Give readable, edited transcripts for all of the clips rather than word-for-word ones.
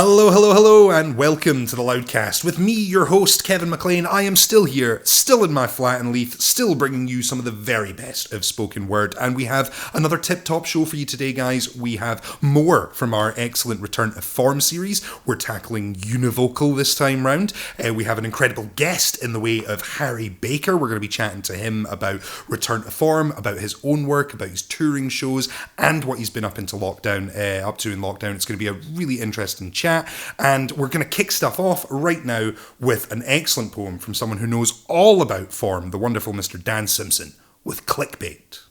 Hello, hello, hello, and welcome to the Loudcast. With me, your host, Kevin McLean. I am still here, still in my flat in Leith, still bringing you some of the very best of spoken word. And we have another tip-top show for you today, guys. We have more from our excellent Return to Form series. We're tackling univocal this time round. We have an incredible guest in the way of Harry Baker. We're going to be chatting to him about Return to Form, about his own work, about his touring shows, and what he's been up to in lockdown. It's going to be a really interesting chat, and we're going to kick stuff off right now with an excellent poem from someone who knows all about form, the wonderful Mr. Dan Simpson, with Clickbait.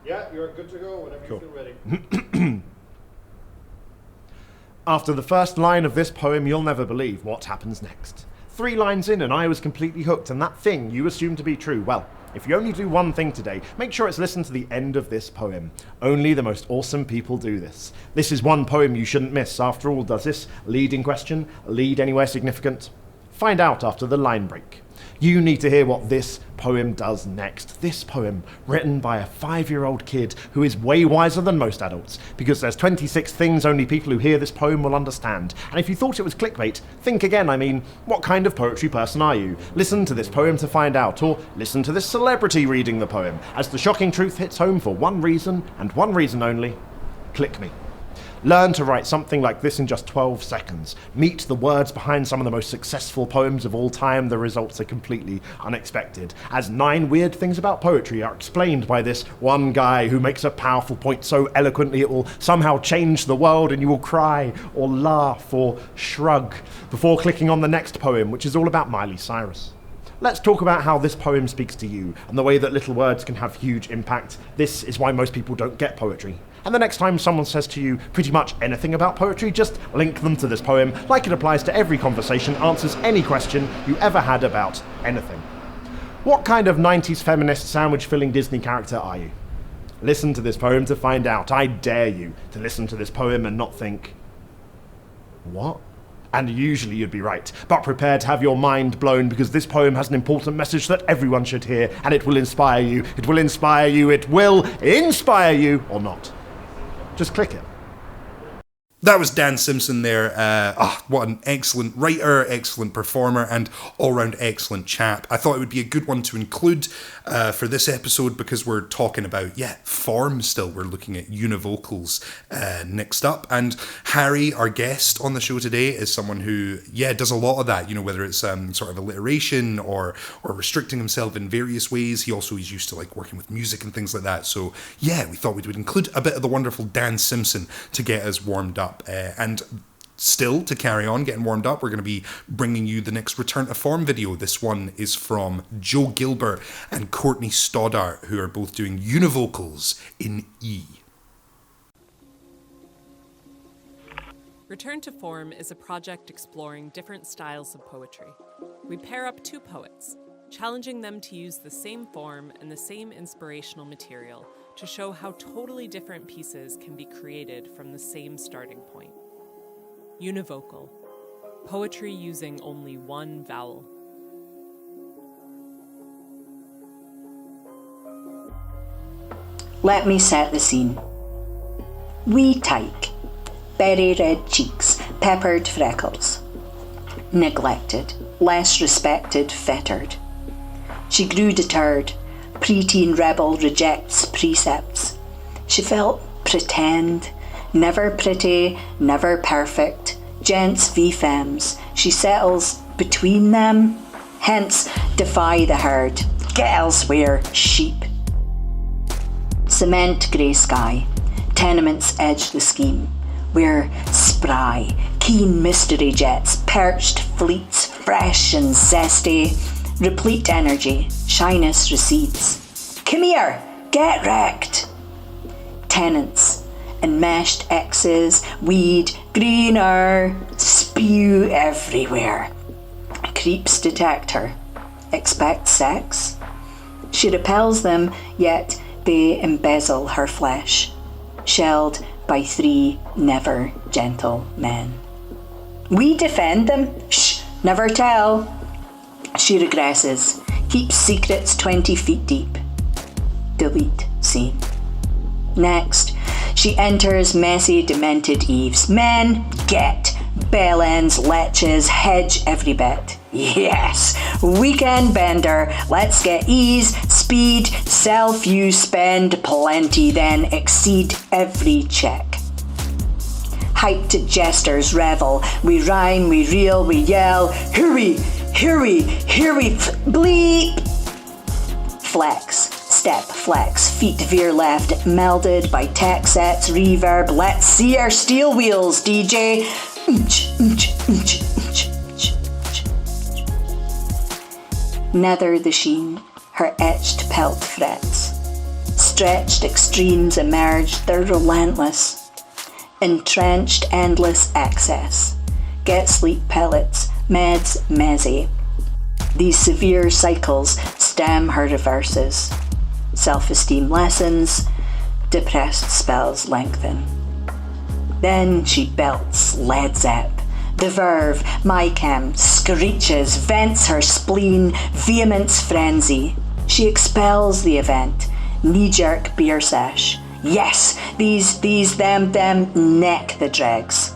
Yeah, you're good to go whenever you feel ready. After the first line of this poem, you'll never believe what happens next. 3 lines in and I was completely hooked, and that thing you assumed to be true, well, if you only do one thing today, make sure it's listen to the end of this poem. Only the most awesome people do this. This is one poem you shouldn't miss. After all, does this lead in question lead anywhere significant? Find out after the line break. You need to hear what this poem does next. This poem, written by a 5-year-old kid who is way wiser than most adults, because there's 26 things only people who hear this poem will understand. And if you thought it was clickbait, think again. I mean, what kind of poetry person are you? Listen to this poem to find out, or listen to this celebrity reading the poem, as the shocking truth hits home for one reason, and one reason only. Click me. Learn to write something like this in just 12 seconds. Meet the words behind some of the most successful poems of all time. The results are completely unexpected, as 9 weird things about poetry are explained by this one guy who makes a powerful point so eloquently it will somehow change the world, and you will cry or laugh or shrug before clicking on the next poem, which is all about Miley Cyrus. Let's talk about how this poem speaks to you and the way that little words can have huge impact. This is why most people don't get poetry. And the next time someone says to you pretty much anything about poetry, just link them to this poem, like it applies to every conversation, answers any question you ever had about anything. What kind of 90s feminist sandwich-filling Disney character are you? Listen to this poem to find out. I dare you to listen to this poem and not think, what? And usually you'd be right, but prepare to have your mind blown, because this poem has an important message that everyone should hear, and it will inspire you. It will inspire you. It will inspire you, or not. Just click it. That was Dan Simpson there. What an excellent writer, excellent performer, and all-round excellent chap. I thought it would be a good one to include for this episode, because we're talking about, form still. We're looking at univocals next up. And Harry, our guest on the show today, is someone who, does a lot of that, whether it's sort of alliteration or restricting himself in various ways. He also is used to working with music and things like that. So, we thought we would include a bit of the wonderful Dan Simpson to get us warmed up. And still, to carry on getting warmed up, we're going to be bringing you the next Return to Form video. This one is from Joe Gilbert and Courtney Stoddart, who are both doing univocals in E. Return to Form is a project exploring different styles of poetry. We pair up 2 poets, challenging them to use the same form and the same inspirational material to show how totally different pieces can be created from the same starting point. Univocal, poetry using only one vowel. Let me set the scene. Wee tyke, berry red cheeks, peppered freckles. Neglected, less respected, fettered. She grew deterred. Preteen rebel rejects precepts. She felt pretend, never pretty, never perfect. Gents v femmes, she settles between them. Hence, defy the herd. Get elsewhere, sheep. Cement grey sky, tenements edge the scheme. We're spry, keen mystery jets, perched fleets, fresh and zesty. Replete energy, shyness recedes. Come here, get wrecked. Tenants, enmeshed X's, weed, greener, spew everywhere. Creeps detect her, expect sex. She repels them, yet they embezzle her flesh, shelled by 3 never gentle men. We defend them, shh, never tell. She regresses, keeps secrets 20 feet deep. Delete scene. Next, she enters messy, demented eaves. Men, get bell ends, leches, hedge every bit. Yes, weekend bender. Let's get ease, speed, self-use, spend plenty, then exceed every check. Hyped jesters revel. We rhyme, we reel, we yell. Here we, bleep. Flex, step, flex, feet veer left, melded by tech sets, reverb. Let's see our steel wheels, DJ. Nether the sheen, her etched pelt frets. Stretched extremes emerge, they're relentless. Entrenched endless access. Get sleep pellets, meds, mezzy. These severe cycles stem her reverses. Self-esteem lessens, depressed spells lengthen. Then she belts Led Zepp. The verve, mycam, screeches, vents her spleen, vehemence frenzy. She expels the event, knee-jerk beer sesh. Yes, these, them, neck the dregs.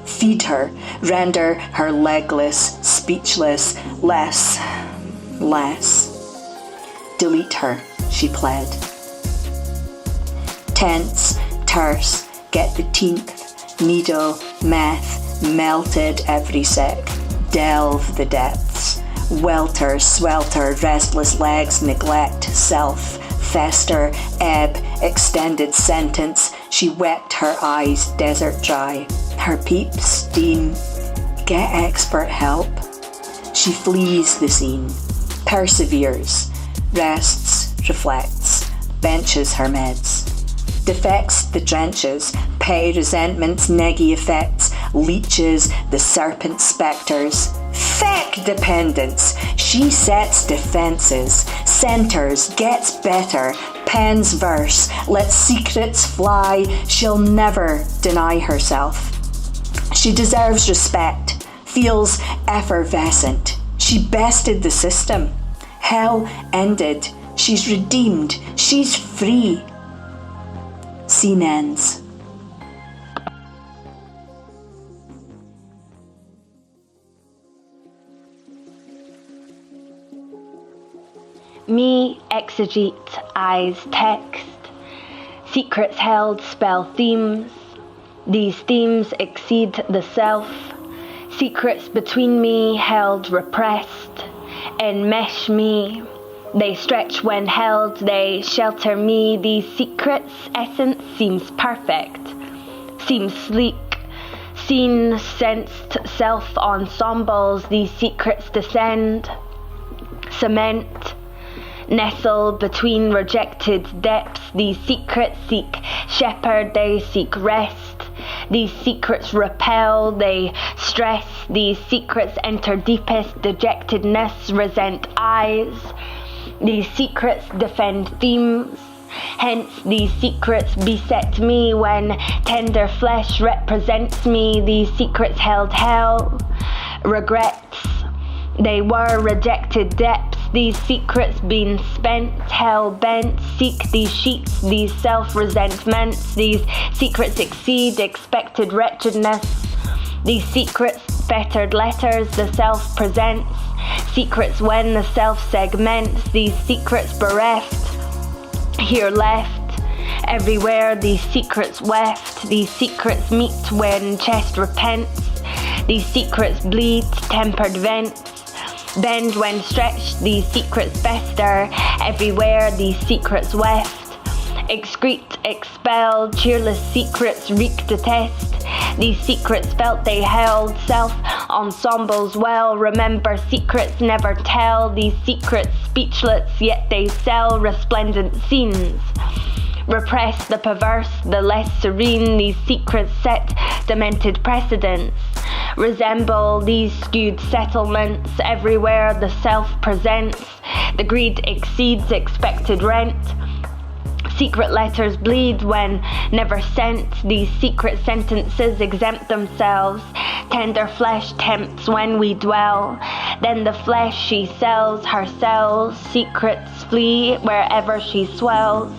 Feed her, render her legless, speechless, less. Delete her, she pled. Tense, terse, get the teenth, needle, meth, melted every sec. Delve the depths. Welter, swelter, restless legs, neglect, self. Fester, ebb, extended sentence. She wept her eyes desert dry. Her peeps steam. Get expert help. She flees the scene. Perseveres. Rests, reflects. Benches her meds. Defects the trenches. Petty resentments, neggy effects. Leeches, the serpent spectres. Feck dependence. She sets defenses, centers, gets better, pens verse, lets secrets fly. She'll never deny herself. She deserves respect, feels effervescent. She bested the system. Hell ended. She's redeemed. She's free. Scene ends. Me, exegete, eyes, text. Secrets held spell themes. These themes exceed the self. Secrets between me held repressed. Enmesh me. They stretch when held, they shelter me. These secrets' essence seems perfect. Seems sleek. Seen, sensed, self-ensembles. These secrets descend. Cement. Nestle between rejected depths, these secrets seek shepherd, they seek rest. These secrets repel, they stress. These secrets enter deepest dejectedness, resent eyes. These secrets defend themes. Hence these secrets beset me when tender flesh represents me. These secrets held hell, regrets. They were rejected depths. These secrets been spent, hell-bent. Seek these sheets, these self-resentments. These secrets exceed expected wretchedness. These secrets fettered letters the self presents. Secrets when the self segments. These secrets bereft, here left. Everywhere these secrets weft. These secrets meet when chest repents. These secrets bleed, tempered vents. Bend when stretched, these secrets fester. Everywhere these secrets weft. Excrete, expelled, cheerless secrets wreak detest. These secrets felt they held self-ensembles well. Remember, secrets never tell. These secrets speechless, yet they sell resplendent scenes. Repress the perverse, the less serene. These secrets set demented precedents. Resemble these skewed settlements. Everywhere the self presents. The greed exceeds expected rent. Secret letters bleed when never sent. These secret sentences exempt themselves. Tender flesh tempts when we dwell. Then the flesh she sells her cells. Secrets flee wherever she swells.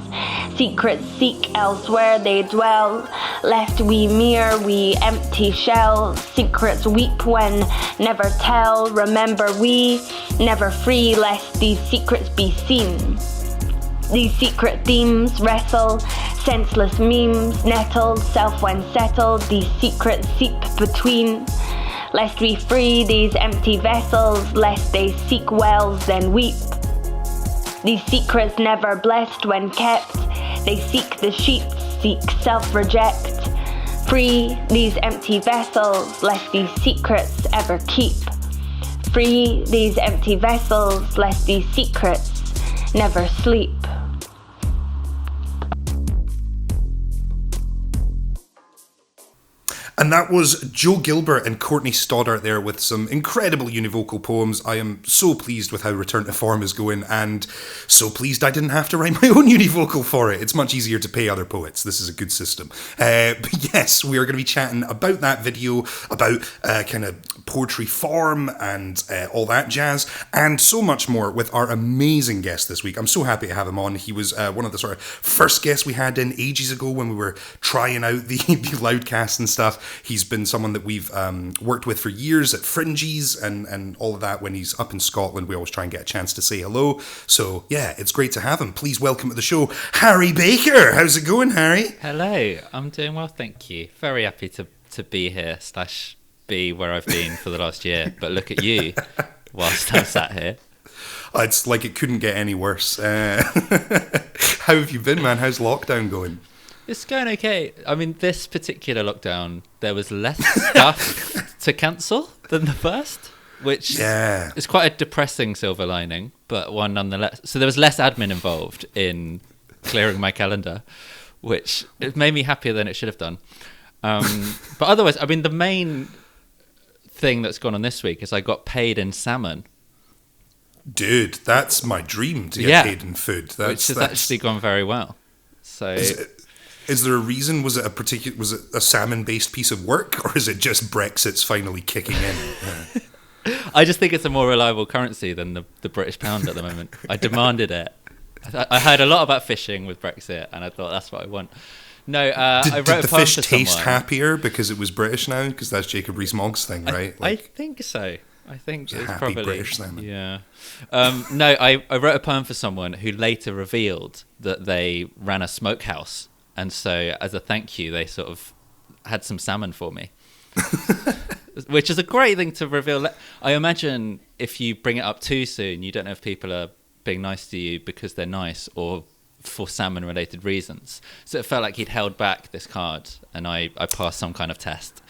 Secrets seek elsewhere they dwell, left we mere, we empty shells. Secrets weep when never tell, remember we never free lest these secrets be seen. These secret themes wrestle, senseless memes, nettled, self when settled, these secrets seep between. Lest we free these empty vessels, lest they seek wells then weep. These secrets never blessed when kept, they seek the sheets, seek self-reject. Free these empty vessels, lest these secrets ever keep. Free these empty vessels, lest these secrets never sleep. And that was Joe Gilbert and Courtney Stoddart there with some incredible univocal poems. I am so pleased with how Return to Form is going, and so pleased I didn't have to write my own univocal for it. It's much easier to pay other poets. This is a good system. But yes, we are going to be chatting about that video, about kind of poetry form and all that jazz, and so much more with our amazing guest this week. I'm so happy to have him on. He was one of the sort of first guests we had in ages ago when we were trying out the Loudcast and stuff. He's been someone that we've worked with for years at Fringies and all of that. When he's up in Scotland, we always try and get a chance to say hello. So yeah, it's great to have him. Please welcome to the show, Harry Baker. How's it going, Harry? Hello, I'm doing well, thank you. Very happy to be here / be where I've been for the last year. But look at you whilst I'm sat here. It's like it couldn't get any worse. How have you been, man? How's lockdown going? It's going okay. I mean, this particular lockdown, there was less stuff to cancel than the first, which is quite a depressing silver lining, but one nonetheless. So there was less admin involved in clearing my calendar, which it made me happier than it should have done. But otherwise, I mean, the main thing that's gone on this week is I got paid in salmon. Dude, that's my dream, to get paid in food. Which has actually gone very well. So... Is there a reason? Was it a salmon-based piece of work, or is it just Brexit's finally kicking in? I just think it's a more reliable currency than the British pound at the moment. I demanded it. I heard a lot about fishing with Brexit, and I thought that's what I want. No, I wrote a poem for someone. Did the fish taste happier because it was British now? Because that's Jacob Rees-Mogg's thing, right? I think so. I think it's happy probably British salmon. Yeah. No, I wrote a poem for someone who later revealed that they ran a smokehouse. And so, as a thank you, they sort of had some salmon for me, which is a great thing to reveal. I imagine if you bring it up too soon, you don't know if people are being nice to you because they're nice or for salmon-related reasons. So it felt like he'd held back this card, and I passed some kind of test.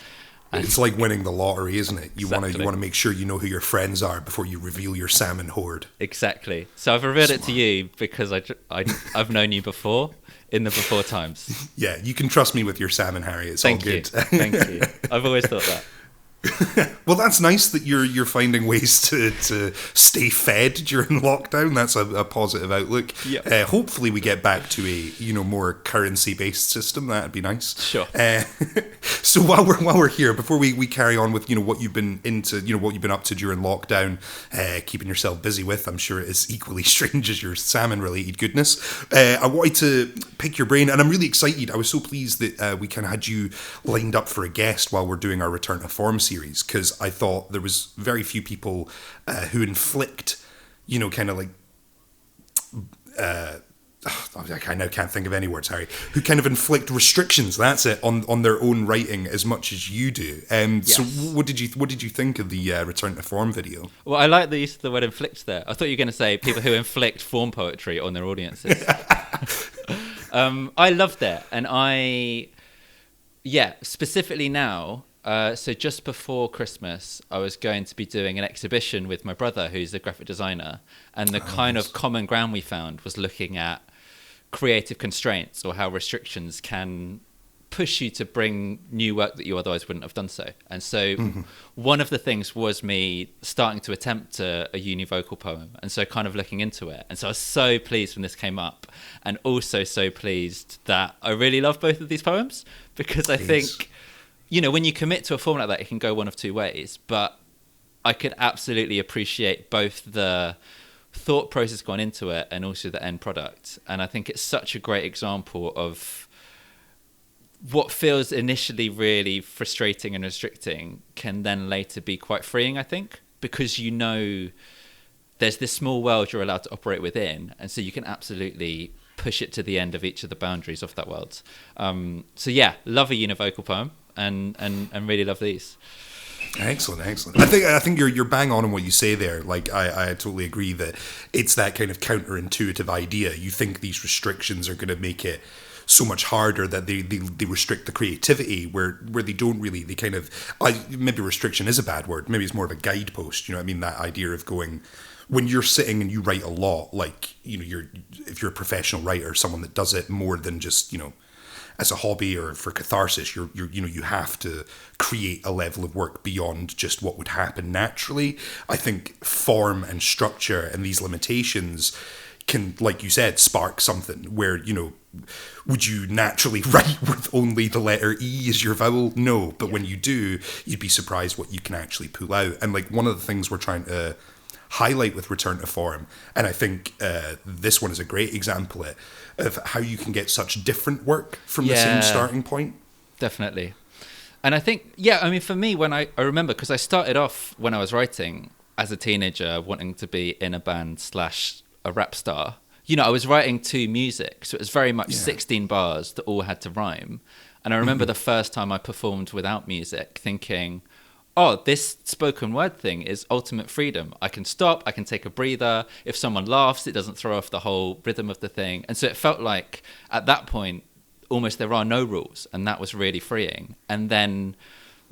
And it's like winning the lottery, isn't it? You exactly. want to make sure you know who your friends are before you reveal your salmon hoard. Exactly. So I've revealed it to you because I've known you before. In the before times. Yeah, you can trust me with your salmon, Harry. It's Thank all good. Thank you. I've always thought that. Well, that's nice that you're finding ways to stay fed during lockdown. That's a positive outlook. Yep. Hopefully we get back to a more currency based system. That'd be nice. Sure. So while we're here, before we carry on with what you've been into, what you've been up to during lockdown, keeping yourself busy with, I'm sure it is equally strange as your salmon related goodness. I wanted to pick your brain, and I'm really excited. I was so pleased that we kind of had you lined up for a guest while we're doing our Return to Form series, because I thought there was very few people who inflict, kind of like, I now can't think of any words, Harry, who kind of inflict restrictions, that's it, on their own writing as much as you do. Yes. So what did you think of the Return to Form video? Well, I like the use of the word inflict there. I thought you were going to say people who inflict form poetry on their audiences. I loved it, and specifically now, so just before Christmas, I was going to be doing an exhibition with my brother, who's a graphic designer, and the kind of common ground we found was looking at creative constraints, or how restrictions can push you to bring new work that you otherwise wouldn't have done so. And so one of the things was me starting to attempt a univocal poem, and so kind of looking into it. And so I was so pleased when this came up, and also so pleased that I really love both of these poems, because I think, when you commit to a form like that, it can go one of two ways. But I could absolutely appreciate both the thought process gone into it and also the end product. And I think it's such a great example of what feels initially really frustrating and restricting can then later be quite freeing, I think, because you know there's this small world you're allowed to operate within, and so you can absolutely push it to the end of each of the boundaries of that world. So yeah, love a univocal poem and really love these. Excellent. I think you're bang on what you say there. Like I totally agree that it's that kind of counterintuitive idea. You think these restrictions are going to make it so much harder that they restrict the creativity where they don't really. They kind of maybe restriction is a bad word. Maybe it's more of a guidepost. You know what I mean? That idea of going when you're sitting and you write a lot. Like if you're a professional writer, someone that does it more than just as a hobby or for catharsis, you have to create a level of work beyond just what would happen naturally. I think form and structure and these limitations can, like you said, spark something where, would you naturally write with only the letter E as your vowel? No, but when you do, you'd be surprised what you can actually pull out. And like one of the things we're trying to highlight with Return to Form, and I think this one is a great example of how you can get such different work from the same starting point. Definitely. And I think, for me, when I remember, because I started off when I was writing as a teenager wanting to be in a band / a rap star. I was writing to music, so it was very much 16 bars that all had to rhyme. And I remember the first time I performed without music thinking, oh, this spoken word thing is ultimate freedom. I can stop, I can take a breather. If someone laughs, it doesn't throw off the whole rhythm of the thing. And so it felt like at that point, almost there are no rules. And that was really freeing. And then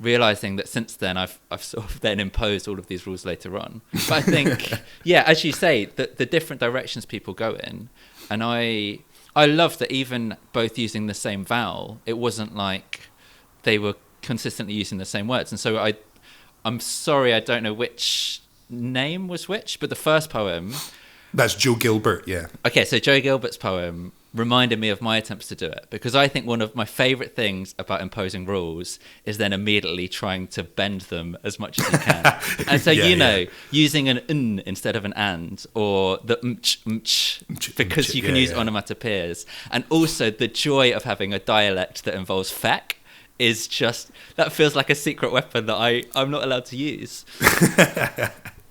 realizing that since then, I've sort of then imposed all of these rules later on. But I think, as you say, the different directions people go in. And I love that even both using the same vowel, it wasn't like they were consistently using the same words. And so I'm sorry, I don't know which name was which, but the first poem... That's Joe Gilbert, yeah. Okay, so Joe Gilbert's poem reminded me of my attempts to do it, because I think one of my favourite things about imposing rules is then immediately trying to bend them as much as you can. And so, using an n instead of an and, or the because you can use onomatopoeias. And also the joy of having a dialect that involves feck is just, that feels like a secret weapon that I'm not allowed to use.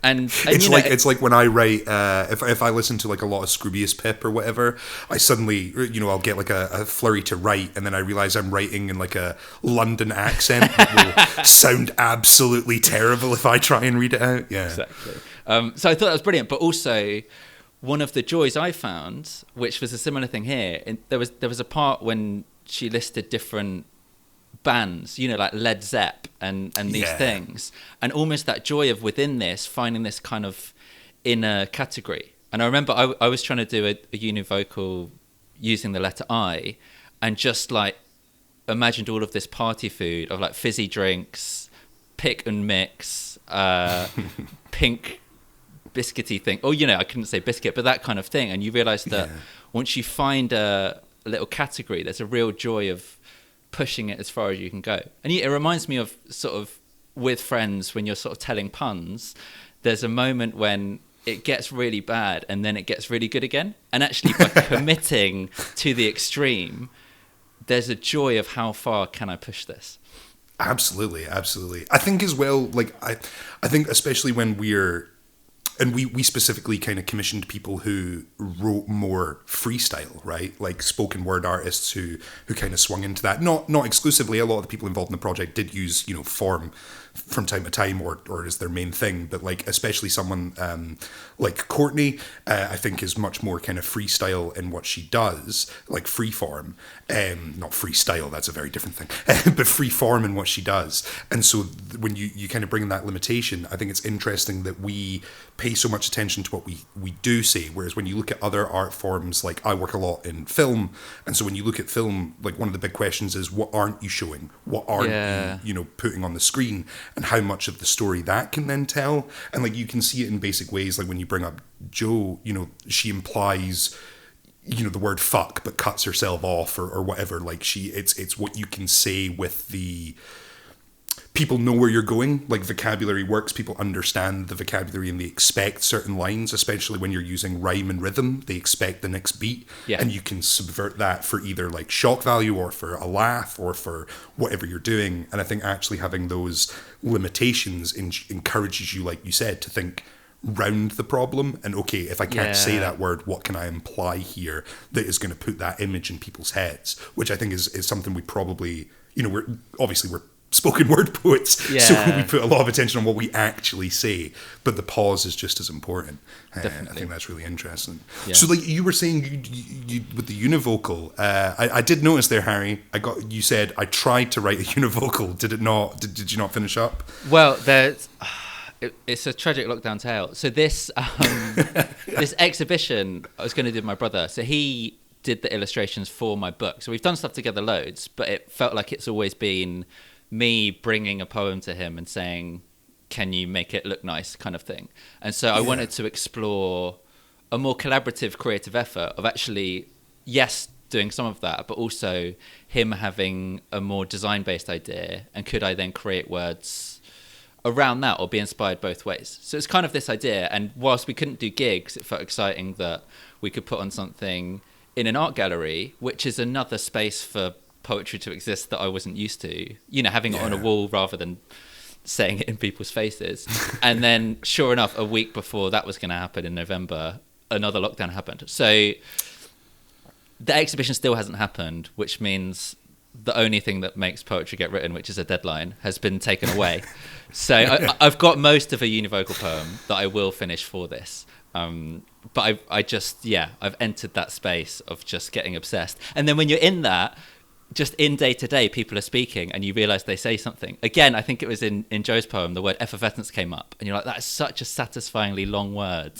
And it's like when I write, if I listen to like a lot of Scroobius Pip or whatever, I suddenly, I'll get like a flurry to write, and then I realize I'm writing in like a London accent that will sound absolutely terrible if I try and read it out. Yeah, exactly. So I thought that was brilliant, but also one of the joys I found, which was a similar thing here, there was a part when she listed different bands, like Led Zepp and these things, and almost that joy of within this finding this kind of inner category. And I remember I was trying to do a univocal using the letter I, and just like imagined all of this party food of like fizzy drinks, pick and mix, pink biscuity thing. Oh, I couldn't say biscuit, but that kind of thing. And you realize that once you find a little category, there's a real joy of pushing it as far as you can go. And it reminds me of sort of with friends when you're sort of telling puns, there's a moment when it gets really bad and then it gets really good again. And actually by committing to the extreme, there's a joy of how far can I push this? Absolutely. I think as well, like I think especially when we specifically kind of commissioned people who wrote more freestyle, right? Like spoken word artists who kind of swung into that. Not exclusively. A lot of the people involved in the project did use, form from time to time or as their main thing. But like especially someone like Courtney, I think is much more kind of freestyle in what she does, like free form. Not freestyle, that's a very different thing. But free form in what she does. And so when you kind of bring in that limitation, I think it's interesting that we pay so much attention to what we do say, whereas when you look at other art forms, like I work a lot in film, and so when you look at film, like one of the big questions is what aren't you showing, what aren't you putting on the screen, and how much of the story that can then tell. And like you can see it in basic ways, like when you bring up Jo, she implies the word fuck but cuts herself off or whatever. Like it's what you can say with the people know where you're going. Like, vocabulary works. People understand the vocabulary and they expect certain lines, especially when you're using rhyme and rhythm. They expect the next beat. Yeah. And you can subvert that for either like shock value or for a laugh or for whatever you're doing. And I think actually having those limitations encourages you, like you said, to think round the problem. And okay, if I can't say that word, what can I imply here that is going to put that image in people's heads? Which I think is something we probably, we're spoken word poets, so we put a lot of attention on what we actually say, but the pause is just as important. I think that's really interesting. So like you were saying, you with the univocal, I did notice there, Harry, you said I tried to write a univocal. Did it not? Did you not finish up? Well, it's a tragic lockdown tale. So this this exhibition I was going to do with my brother, so he did the illustrations for my book. So we've done stuff together loads, but it felt like it's always been me bringing a poem to him and saying, can you make it look nice, kind of thing. And so I wanted to explore a more collaborative creative effort of actually, yes, doing some of that, but also him having a more design-based idea, and could I then create words around that or be inspired both ways. So it's kind of this idea, and whilst we couldn't do gigs, it felt exciting that we could put on something in an art gallery, which is another space for poetry to exist that I wasn't used to, having it on a wall rather than saying it in people's faces. And then sure enough, a week before that was going to happen in November, another lockdown happened. So the exhibition still hasn't happened, which means the only thing that makes poetry get written, which is a deadline, has been taken away. So I've got most of a univocal poem that I will finish for this. But I've entered that space of just getting obsessed. And then when you're in that, just in day to day, people are speaking and you realize they say something. Again, I think it was in Joe's poem, the word effervescence came up, and you're like, that is such a satisfyingly long word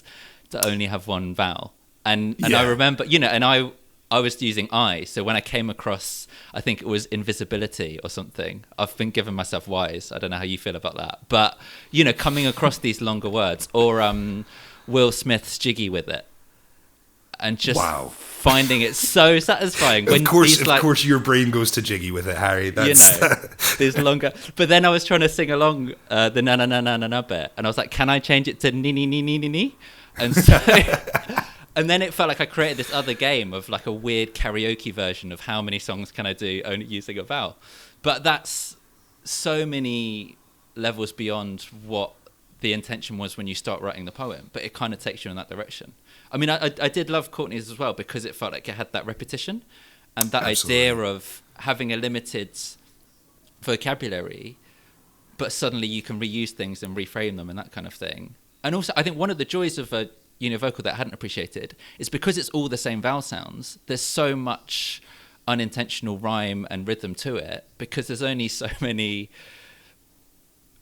to only have one vowel. And I remember, and I was using I. So when I came across, I think it was invisibility or something. I've been giving myself wise. I don't know how you feel about that. But, coming across these longer words, or Will Smith's Jiggy with it. And just finding it so satisfying. When of course, your brain goes to Jiggy with it, Harry. That's there's longer. But then I was trying to sing along the na na na na na na bit, and I was like, "Can I change it to ni ni ni ni ni ni?" And so, and then it felt like I created this other game of like a weird karaoke version of how many songs can I do only using a vowel. But that's so many levels beyond what the intention was when you start writing the poem. But it kind of takes you in that direction. I mean, I did love Courtney's as well because it felt like it had that repetition and that idea of having a limited vocabulary, but suddenly you can reuse things and reframe them and that kind of thing. And also, I think one of the joys of a univocal that I hadn't appreciated is because it's all the same vowel sounds, there's so much unintentional rhyme and rhythm to it because there's only so many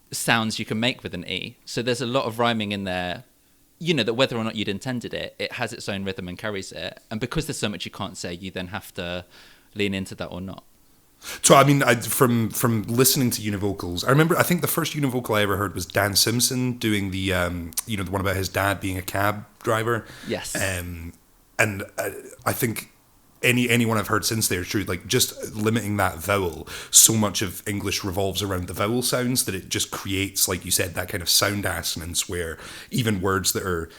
sounds you can make with an E. So there's a lot of rhyming in there, that whether or not you'd intended it, it has its own rhythm and carries it. And because there's so much you can't say, you then have to lean into that or not. So, I mean, from listening to univocals, I think the first univocal I ever heard was Dan Simpson doing the one about his dad being a cab driver. Yes. And I think anyone I've heard since there is true, like just limiting that vowel, so much of English revolves around the vowel sounds that it just creates, like you said, that kind of sound assonance where even words that are,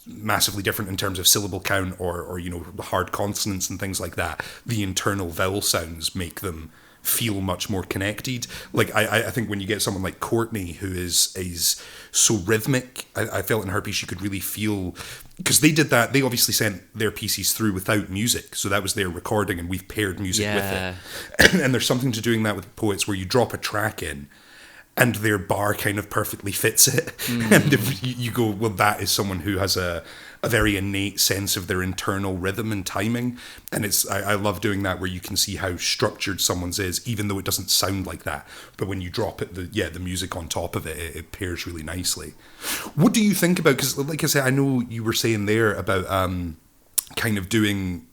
massively different in terms of syllable count or hard consonants and things like that, the internal vowel sounds make them feel much more connected. Like I think when you get someone like Courtney who is so rhythmic, I felt in her piece you could really feel, because they did that, they obviously sent their pieces through without music, so that was their recording and we've paired music with it. And there's something to doing that with poets where you drop a track in and their bar kind of perfectly fits it. And if you go, well, that is someone who has a very innate sense of their internal rhythm and timing. And I love doing that where you can see how structured someone's is, even though it doesn't sound like that. But when you drop it, the music on top of it, it pairs really nicely. What do you think about, because like I said, I know you were saying there about kind of doing,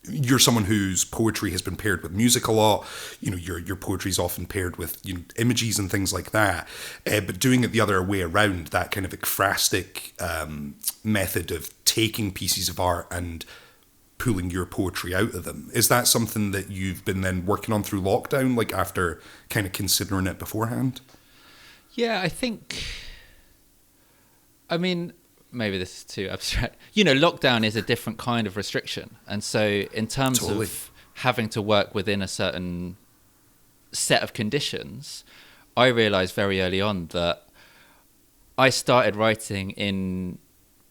you're someone whose poetry has been paired with music a lot. Your poetry is often paired with images and things like that. But doing it the other way around, that kind of ekphrastic method of taking pieces of art and pulling your poetry out of them. Is that something that you've been then working on through lockdown, like after kind of considering it beforehand? Yeah, I mean, maybe this is too abstract. You know, lockdown is a different kind of restriction. And so in terms of having to work within a certain set of conditions, I realized very early on that I started writing in,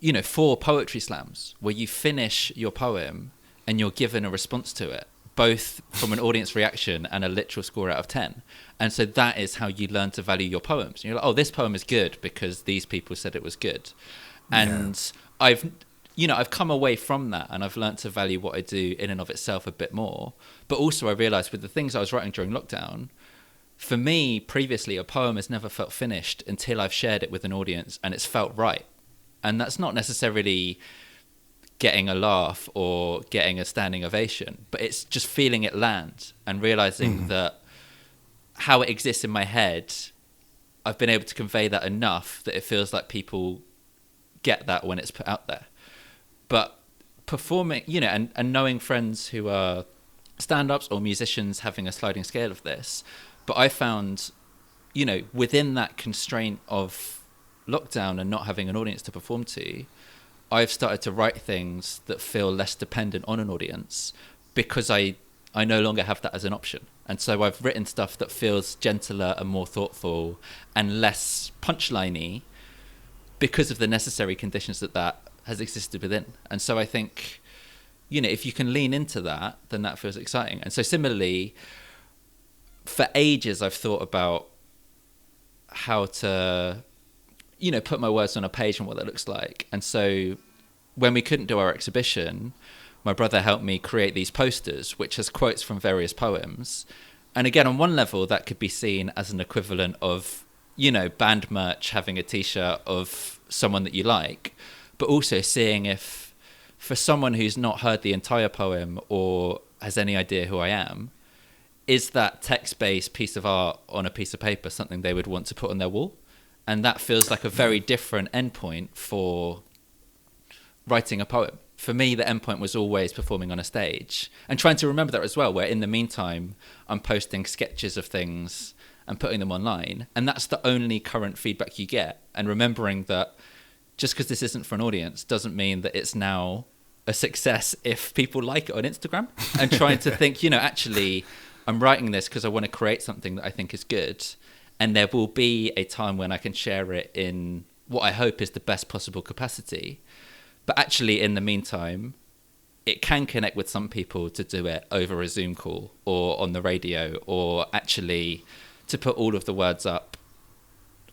you know, 4 poetry slams where you finish your poem and you're given a response to it, both from an audience reaction and a literal score out of 10. And so that is how you learn to value your poems. You're like, oh, this poem is good because these people said it was good. And I've come away from that, and I've learned to value what I do in and of itself a bit more. But also I realized with the things I was writing during lockdown, for me, previously, a poem has never felt finished until I've shared it with an audience and it's felt right. And that's not necessarily getting a laugh or getting a standing ovation, but it's just feeling it land and realizing that how it exists in my head, I've been able to convey that enough that it feels like people get that when it's put out there. But performing, you know, and knowing friends who are stand-ups or musicians having a sliding scale of this, but I found, you know, within that constraint of lockdown and not having an audience to perform to, I've started to write things that feel less dependent on an audience because I no longer have that as an option. And so I've written stuff that feels gentler and more thoughtful and less punchliney because of the necessary conditions that has existed within. And so I think, you know, if you can lean into that, then that feels exciting. And so similarly, for ages, I've thought about how to, you know, put my words on a page and what that looks like. And so when we couldn't do our exhibition, my brother helped me create these posters, which has quotes from various poems. And again, on one level, that could be seen as an equivalent of, you know, band merch, having a T-shirt of someone that you like, but also seeing if, for someone who's not heard the entire poem or has any idea who I am, is that text-based piece of art on a piece of paper something they would want to put on their wall? And that feels like a very different endpoint for writing a poem. For me, the endpoint was always performing on a stage, and trying to remember that as well, where in the meantime, I'm posting sketches of things and putting them online. And that's the only current feedback you get. And remembering that just because this isn't for an audience doesn't mean that it's now a success if people like it on Instagram. And trying to think, you know, actually, I'm writing this because I want to create something that I think is good. And there will be a time when I can share it in what I hope is the best possible capacity. But actually, in the meantime, it can connect with some people to do it over a Zoom call or on the radio, or actually to put all of the words up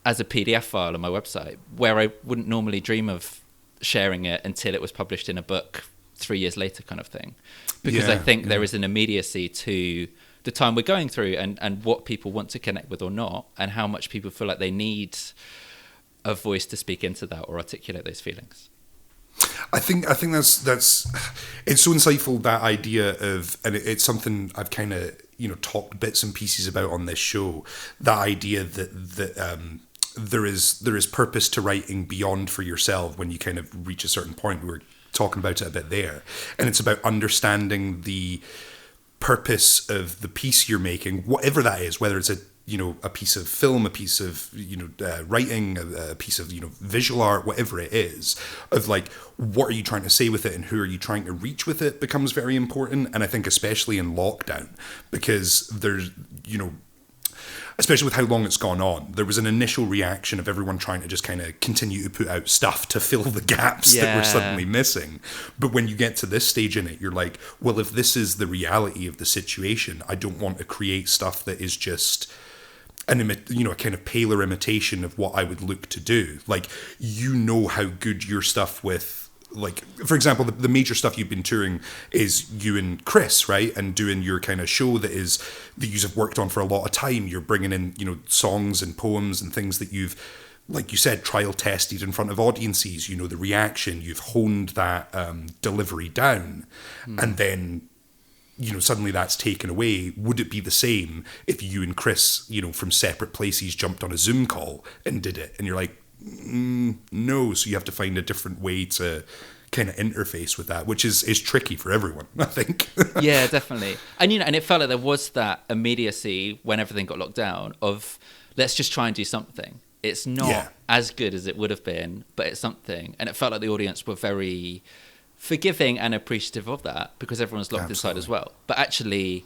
as a PDF file on my website, where I wouldn't normally dream of sharing it until it was published in a book 3 years later, kind of thing. Because I think there is an immediacy to the time we're going through and what people want to connect with or not, and how much people feel like they need a voice to speak into that or articulate those feelings. I think that's it's so insightful, that idea of, and it's something I've kind of, you know, talked bits and pieces about on this show, that idea that there is purpose to writing beyond for yourself when you kind of reach a certain point. We were talking about it a bit there, and it's about understanding the purpose of the piece you're making, whatever that is, whether it's a piece of film, a piece of, writing, a piece of, visual art, whatever it is, of like, what are you trying to say with it and who are you trying to reach with it becomes very important. And I think especially in lockdown, because there's, especially with how long it's gone on, there was an initial reaction of everyone trying to just kind of continue to put out stuff to fill the gaps that were suddenly missing. But when you get to this stage in it, you're like, well, if this is the reality of the situation, I don't want to create stuff that is just a kind of paler imitation of what I would look to do. Like, how good your stuff with, like, for example, the major stuff you've been touring is you and Chris, right? And doing your kind of show that you have worked on for a lot of time. You're bringing in, songs and poems and things that you've, like you said, trial tested in front of audiences, the reaction, you've honed that delivery down. And then, suddenly that's taken away. Would it be the same if you and Chris, from separate places jumped on a Zoom call and did it? And you're like, no. So you have to find a different way to kind of interface with that, which is tricky for everyone, I think. Yeah, definitely. And and it felt like there was that immediacy when everything got locked down of let's just try and do something. It's not as good as it would have been, but it's something. And it felt like the audience were very forgiving and appreciative of that because everyone's locked inside as well. But actually,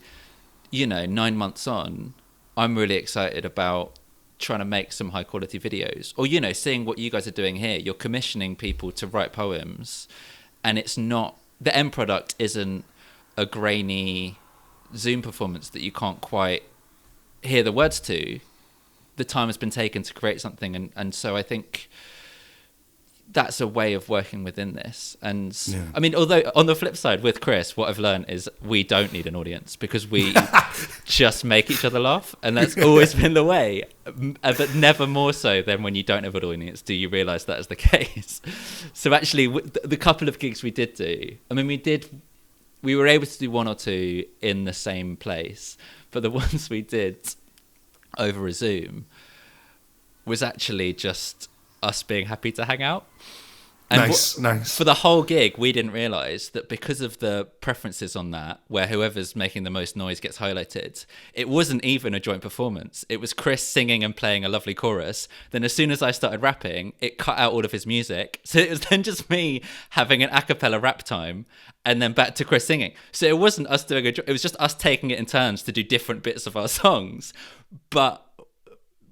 9 months on, I'm really excited about trying to make some high quality videos, or seeing what you guys are doing here. You're commissioning people to write poems, and it's not, the end product isn't a grainy Zoom performance that you can't quite hear the words to. The time has been taken to create something, and so I think that's a way of working within this. And I mean, although on the flip side with Chris, what I've learned is we don't need an audience because we just make each other laugh, and that's always been the way. But never more so than when you don't have an audience do you realize that is the case. So actually, the couple of gigs we did do, I mean, we were able to do one or two in the same place, but the ones we did over a Zoom was actually just us being happy to hang out. And nice. For the whole gig, we didn't realise that because of the preferences on that, where whoever's making the most noise gets highlighted, it wasn't even a joint performance. It was Chris singing and playing a lovely chorus. Then as soon as I started rapping, it cut out all of his music. So it was then just me having an a cappella rap time and then back to Chris singing. So it wasn't us doing it was just us taking it in turns to do different bits of our songs. But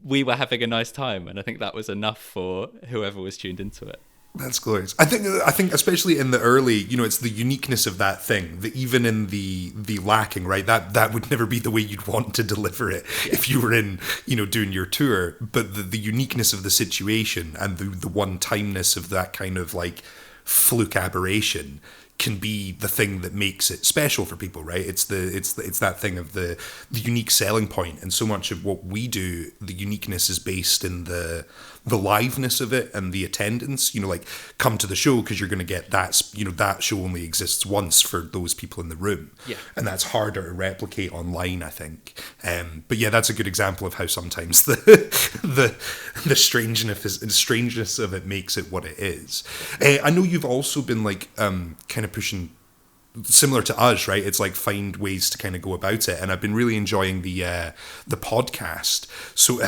we were having a nice time, and I think that was enough for whoever was tuned into it. That's glorious. I think especially in the early, it's the uniqueness of that thing that even in the lacking, right? That would never be the way you'd want to deliver it if you were in, doing your tour. But the uniqueness of the situation and the one-timeness of that kind of like fluke aberration can be the thing that makes it special for people, right? It's that thing of the unique selling point, and so much of what we do, the uniqueness is based in the liveness of it and the attendance. Like come to the show because you're going to get that. That show only exists once for those people in the room, and that's harder to replicate online, I think. But yeah, that's a good example of how sometimes the strangeness of it makes it what it is. I know you've also been like kind of pushing similar to us, right? It's like find ways to kind of go about it, and I've been really enjoying the podcast. So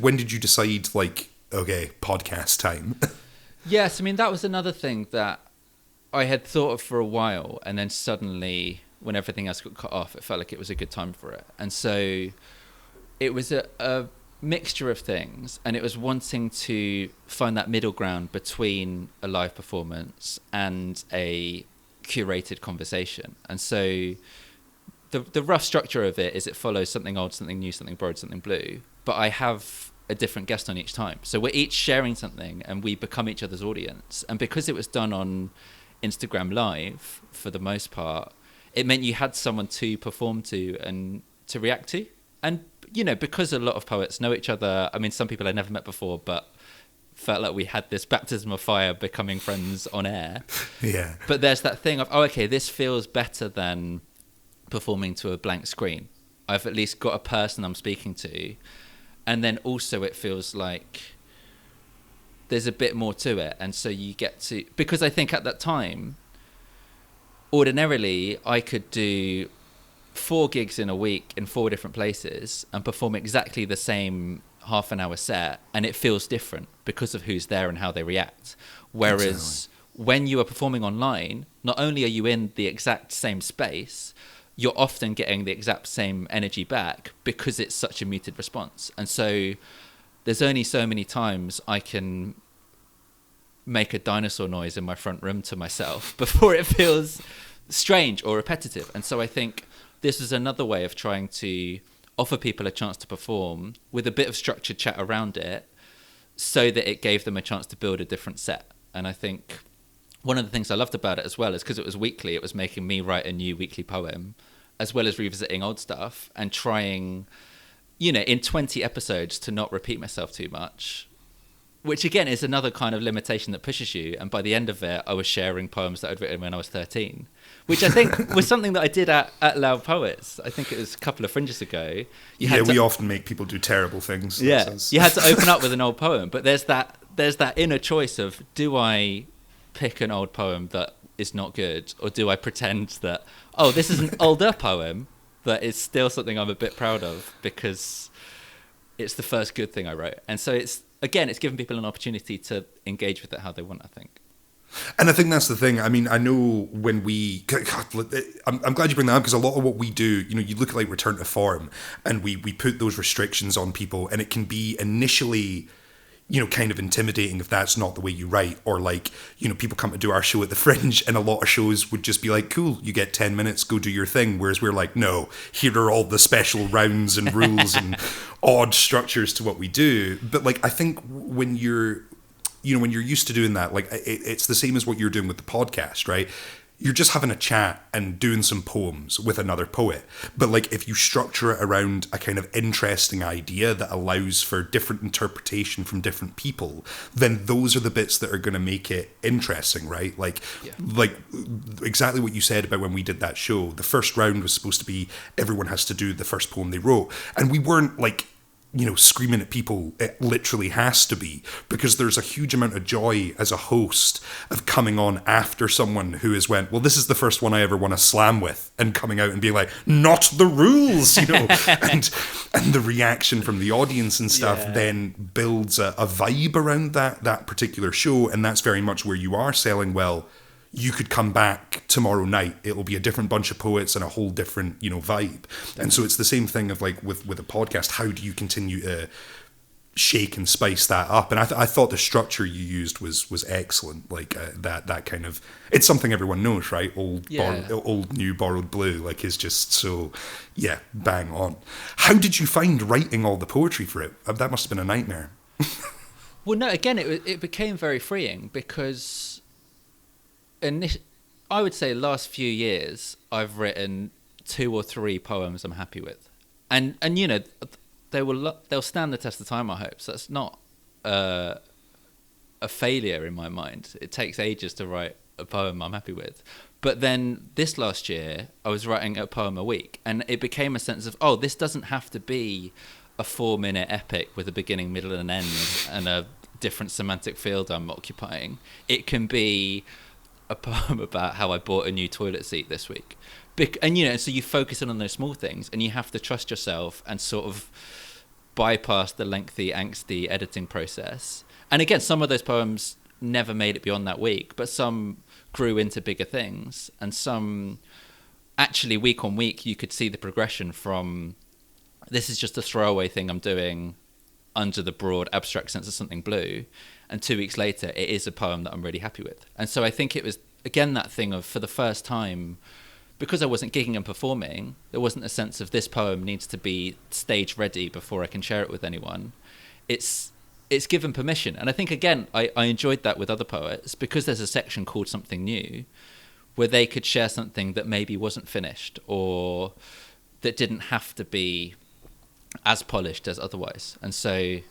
when did you decide like, okay, podcast time? Yes, I mean that was another thing that I had thought of for a while, and then suddenly when everything else got cut off, it felt like it was a good time for it. And so it was a mixture of things, and it was wanting to find that middle ground between a live performance and a curated conversation. And so the rough structure of it is it follows something old, something new, something borrowed, something blue, but I have a different guest on each time, so we're each sharing something and we become each other's audience. And because it was done on Instagram Live for the most part, it meant you had someone to perform to and to react to. And because a lot of poets know each other, I mean some people I'd never met before, but felt like we had this baptism of fire becoming friends on air. Yeah. But there's that thing of, okay, this feels better than performing to a blank screen. I've at least got a person I'm speaking to. And then also it feels like there's a bit more to it. And so you get to, because I think at that time, ordinarily I could do 4 gigs in a week in 4 different places and perform exactly the same half an hour set, and it feels different because of who's there and how they react. Whereas when you are performing online, not only are you in the exact same space, you're often getting the exact same energy back because it's such a muted response. And so there's only so many times I can make a dinosaur noise in my front room to myself before it feels strange or repetitive. And so I think this is another way of trying to offer people a chance to perform with a bit of structured chat around it so that it gave them a chance to build a different set. And I think one of the things I loved about it as well is because it was weekly, it was making me write a new weekly poem as well as revisiting old stuff and trying, in 20 episodes to not repeat myself too much, which again is another kind of limitation that pushes you. And by the end of it, I was sharing poems that I'd written when I was 13, which I think was something that I did at Loud Poets. I think it was a couple of fringes ago. We often make people do terrible things. Yeah, you had to open up with an old poem, but there's that inner choice of, do I pick an old poem that is not good, or do I pretend that, oh, this is an older poem that is still something I'm a bit proud of because it's the first good thing I wrote? And so it's given people an opportunity to engage with it how they want, I think. And I think that's the thing. I mean, I know when I'm glad you bring that up, because a lot of what we do, you look at like Return to Form, and we put those restrictions on people, and it can be initially, kind of intimidating if that's not the way you write, or like, people come to do our show at the Fringe, and a lot of shows would just be like, cool, you get 10 minutes, go do your thing. Whereas we're like, no, here are all the special rounds and rules and odd structures to what we do. But like, I think when you're used to doing that, like it's the same as what you're doing with the podcast, right? You're just having a chat and doing some poems with another poet. But like, if you structure it around a kind of interesting idea that allows for different interpretation from different people, then those are the bits that are going to make it interesting, right? Like exactly what you said about when we did that show. The first round was supposed to be everyone has to do the first poem they wrote. And we weren't like, screaming at people. It literally has to be, because there's a huge amount of joy as a host of coming on after someone who has went, well, this is the first one I ever won a slam with, and coming out and being like, not the rules, and the reaction from the audience and stuff then builds a vibe around that particular show. And that's very much where you are selling, well, you could come back tomorrow night, it'll be a different bunch of poets and a whole different, vibe. And so it's the same thing of like with a podcast, how do you continue to shake and spice that up? And I thought the structure you used was excellent. Like that kind of, it's something everyone knows, right? Old, new, borrowed blue, like is just so, bang on. How did you find writing all the poetry for it? That must have been a nightmare. Well, no, again, it became very freeing because I would say last few years I've written 2 or 3 poems I'm happy with, and they'll stand the test of time, I hope. So that's not a failure in my mind. It takes ages to write a poem I'm happy with. But then this last year I was writing a poem a week, and it became a sense of, oh, this doesn't have to be a 4-minute epic with a beginning, middle and an end and a different semantic field I'm occupying. It can be a poem about how I bought a new toilet seat this week. And, so you focus in on those small things, and you have to trust yourself and sort of bypass the lengthy, angsty editing process. And again, some of those poems never made it beyond that week, but some grew into bigger things. And some, actually, week on week, you could see the progression from, this is just a throwaway thing I'm doing under the broad abstract sense of something blue, and 2 weeks later it is a poem that I'm really happy with. And so I think it was again that thing of, for the first time, because I wasn't gigging and performing, there wasn't a sense of this poem needs to be stage ready before I can share it with anyone. It's given permission. And I think again I enjoyed that with other poets, because there's a section called Something New where they could share something that maybe wasn't finished, or that didn't have to be as polished as otherwise. And so, I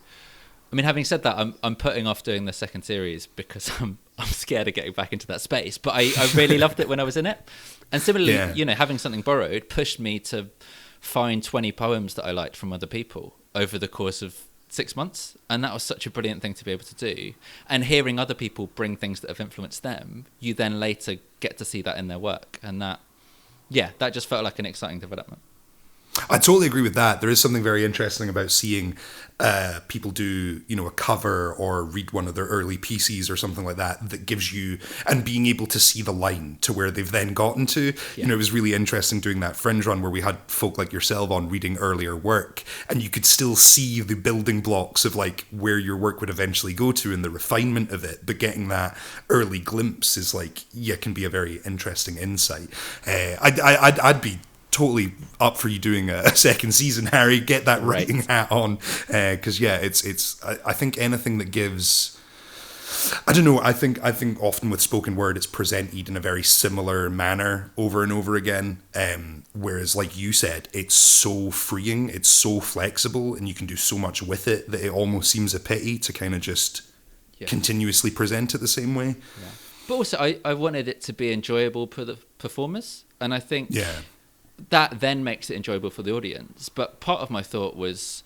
mean, having said that, I'm putting off doing the second series because I'm scared of getting back into that space. But I really loved it when I was in it. And similarly, having something borrowed pushed me to find 20 poems that I liked from other people over the course of 6 months. And that was such a brilliant thing to be able to do. And hearing other people bring things that have influenced them, you then later get to see that in their work. And that just felt like an exciting development. I totally agree with that. There is something very interesting about seeing people do, a cover or read one of their early pieces or something like that gives you, and being able to see the line to where they've then gotten to. It was really interesting doing that Fringe run where we had folk like yourself on reading earlier work, and you could still see the building blocks of like where your work would eventually go to and the refinement of it. But getting that early glimpse is like, can be a very interesting insight. I'd be totally up for you doing a second season, Harry. Get that writing hat on, because it's I think anything that gives, I don't know, I think often with spoken word it's presented in a very similar manner over and over again, whereas like you said, it's so freeing, it's so flexible, and you can do so much with it that it almost seems a pity to kind of just continuously present it the same way. But also I wanted it to be enjoyable for the performers, and I think that then makes it enjoyable for the audience. But part of my thought was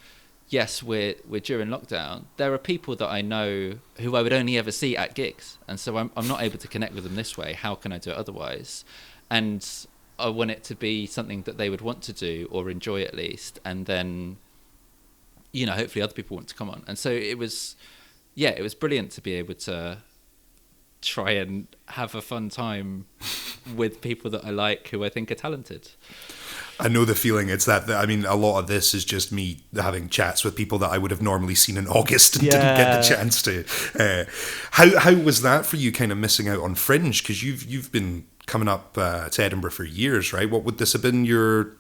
yes, we're during lockdown, there are people that I know who I would only ever see at gigs. And so I'm not able to connect with them this way. How can I do it otherwise? And I want it to be something that they would want to do or enjoy at least. And then, you know, hopefully other people want to come on. And so it was brilliant to be able to try and have a fun time with people that I like, who I think are talented. I know the feeling. It's that, I mean, a lot of this is just me having chats with people that I would have normally seen in August and didn't get the chance to. How was that for you, kind of missing out on Fringe? Because you've been coming up to Edinburgh for years, right? What would this have been your...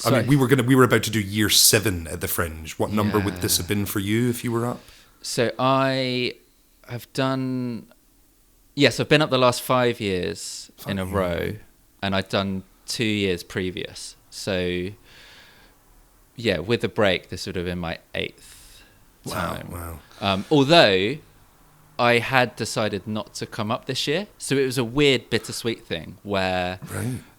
I mean, we were about to do year 7 at the Fringe. What number would this have been for you if you were up? So I have done... Yes, I've been up the last 5 years in a row, and I've done 2 years previous. So, yeah, with a break, this would have been my 8th time. Wow. Although I had decided not to come up this year. So it was a weird, bittersweet thing where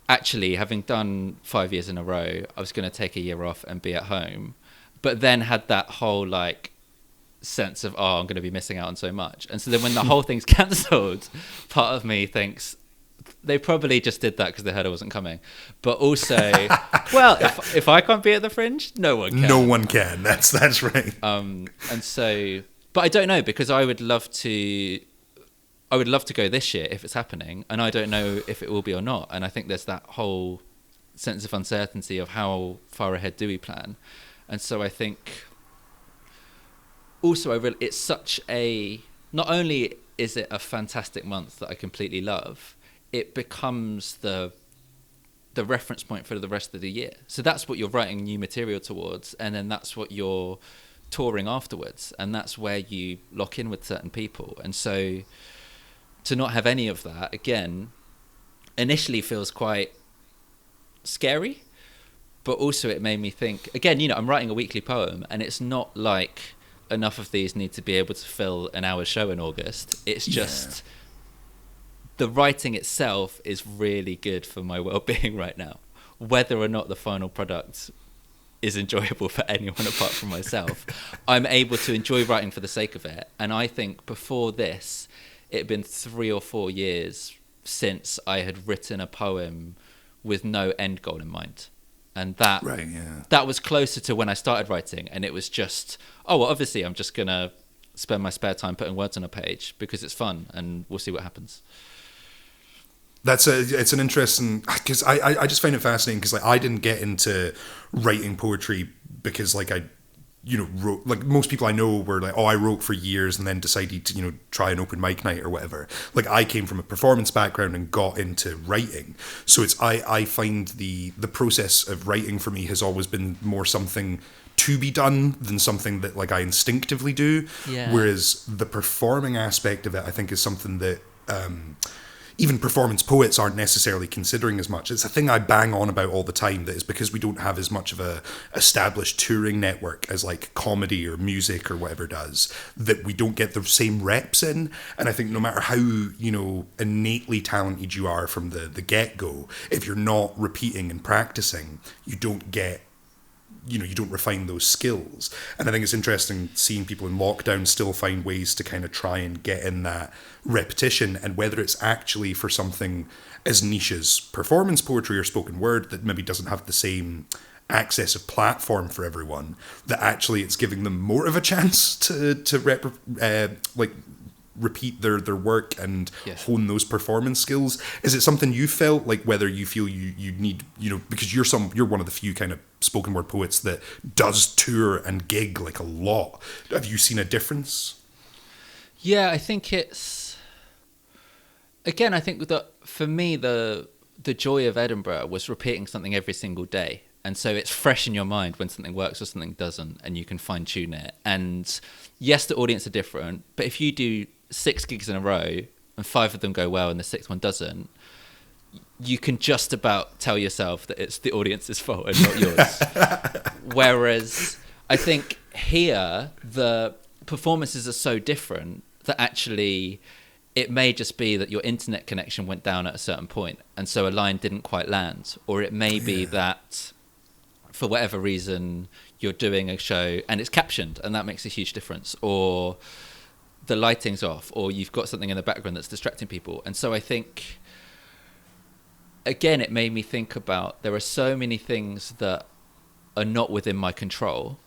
actually, having done 5 years in a row, I was going to take a year off and be at home, but then had that whole, like, sense of, oh, I'm going to be missing out on so much. And so then when the whole thing's cancelled, part of me thinks they probably just did that because they heard I wasn't coming. But also, well, if I can't be at the Fringe, no one can. No one can. That's right. And so, but I don't know, because I would love to go this year if it's happening, and I don't know if it will be or not. And I think there's that whole sense of uncertainty of how far ahead do we plan. And so I think also it's such a, not only is it a fantastic month that I completely love, it becomes the reference point for the rest of the year. So that's what you're writing new material towards, and then that's what you're touring afterwards, and that's where you lock in with certain people. And so to not have any of that, again, initially feels quite scary, but also it made me think, again, you know, I'm writing a weekly poem, and it's not like enough of these need to be able to fill an hour show in August. It's just the writing itself is really good for my well-being right now. Whether or not the final product is enjoyable for anyone apart from myself, I'm able to enjoy writing for the sake of it. And I think before this, it had been 3 or 4 years since I had written a poem with no end goal in mind. And that that was closer to when I started writing, and it was just, oh, well, obviously I'm just going to spend my spare time putting words on a page because it's fun, and we'll see what happens. It's an interesting, because I just find it fascinating, because like I didn't get into writing poetry because like I, you know, wrote, like most people I know were like, oh, I wrote for years and then decided to, you know, try an open mic night or whatever. Like I came from a performance background and got into writing. So it's, I find the process of writing for me has always been more something to be done than something that like I instinctively do. Yeah. Whereas the performing aspect of it, I think, is something that, even performance poets aren't necessarily considering as much. It's a thing I bang on about all the time, that is because we don't have as much of a established touring network as like comedy or music or whatever does, that we don't get the same reps in. And I think no matter how, you know, innately talented you are from the get-go, if you're not repeating and practicing, you don't get, you know, you don't refine those skills. And I think it's interesting seeing people in lockdown still find ways to kind of try and get in that repetition, and whether it's actually for something as niche as performance poetry or spoken word that maybe doesn't have the same access of platform for everyone, that actually it's giving them more of a chance to repeat their work and hone those performance skills. Is it something you felt like, whether you feel you need, you know, because you're one of the few kind of spoken word poets that does tour and gig like a lot, have you seen a difference? Yeah, I think it's, again, I think that for me the joy of Edinburgh was repeating something every single day. And so it's fresh in your mind when something works or something doesn't, and you can fine tune it. And yes, the audience are different, but if you do 6 gigs in a row and 5 of them go well and the 6th one doesn't, you can just about tell yourself that it's the audience's fault and not yours. Whereas I think here the performances are so different that actually it may just be that your internet connection went down at a certain point and so a line didn't quite land, or it may be that for whatever reason, you're doing a show and it's captioned, and that makes a huge difference, or the lighting's off, or you've got something in the background that's distracting people. And so I think, again, it made me think about, there are so many things that are not within my control,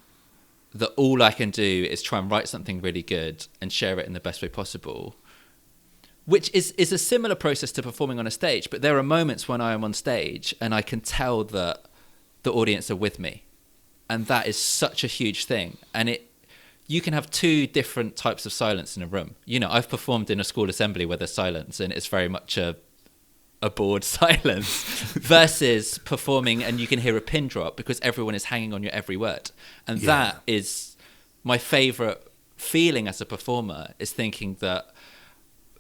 that all I can do is try and write something really good and share it in the best way possible, which is a similar process to performing on a stage. But there are moments when I am on stage and I can tell that the audience are with me. And that is such a huge thing. And you can have two different types of silence in a room. You know, I've performed in a school assembly where there's silence and it's very much a bored silence, versus performing and you can hear a pin drop because everyone is hanging on your every word. And that is my favorite feeling as a performer, is thinking that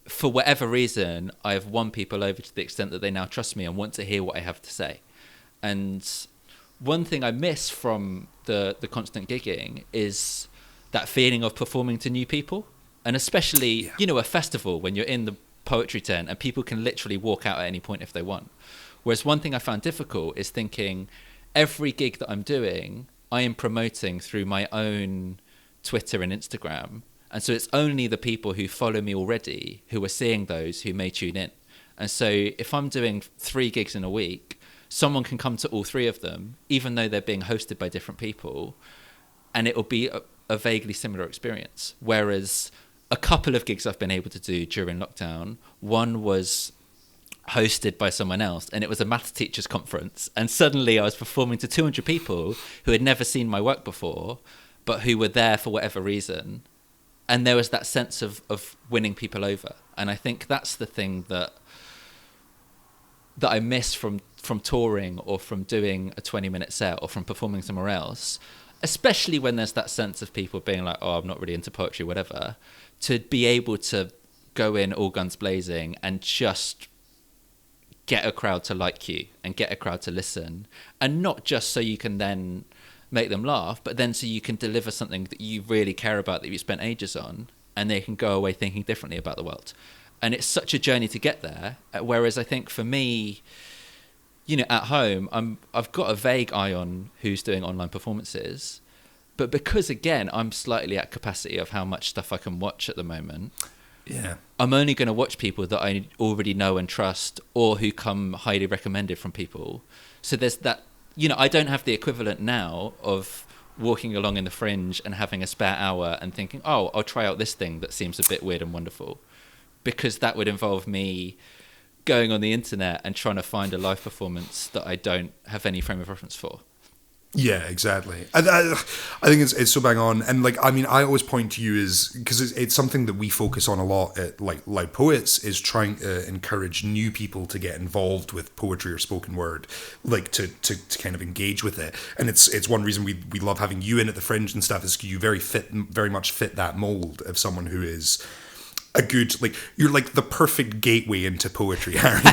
for whatever reason, I have won people over to the extent that they now trust me and want to hear what I have to say. And one thing I miss from the constant gigging is that feeling of performing to new people. And especially, you know, a festival, when you're in the poetry tent and people can literally walk out at any point if they want. Whereas one thing I found difficult is thinking every gig that I'm doing, I am promoting through my own Twitter and Instagram. And so it's only the people who follow me already who are seeing those who may tune in. And so if I'm doing 3 gigs in a week, someone can come to all 3 of them, even though they're being hosted by different people, and it will be a vaguely similar experience. Whereas a couple of gigs I've been able to do during lockdown, one was hosted by someone else, and it was a maths teachers conference, and suddenly I was performing to 200 people who had never seen my work before, but who were there for whatever reason. And there was that sense of winning people over. And I think that's the thing that I miss from touring, or from doing a 20-minute set, or from performing somewhere else, especially when there's that sense of people being like, oh, I'm not really into poetry, whatever, to be able to go in all guns blazing and just get a crowd to like you and get a crowd to listen. And not just so you can then make them laugh, but then so you can deliver something that you really care about, that you spent ages on, and they can go away thinking differently about the world. And it's such a journey to get there. Whereas I think for me, you know, at home, I've got a vague eye on who's doing online performances, but because, again, I'm slightly at capacity of how much stuff I can watch at the moment, I'm only going to watch people that I already know and trust, or who come highly recommended from people. So there's that, you know, I don't have the equivalent now of walking along in the Fringe and having a spare hour and thinking, oh, I'll try out this thing that seems a bit weird and wonderful, because that would involve me going on the internet and trying to find a live performance that I don't have any frame of reference for. Yeah, exactly. I think it's so bang on. And like, I mean, I always point to you as, because it's something that we focus on a lot at like Loud Poets, is trying to encourage new people to get involved with poetry or spoken word, like to kind of engage with it. And it's one reason we love having you in at the Fringe and stuff, is you very much fit that mold of someone who is a good, like, you're like the perfect gateway into poetry, Harry,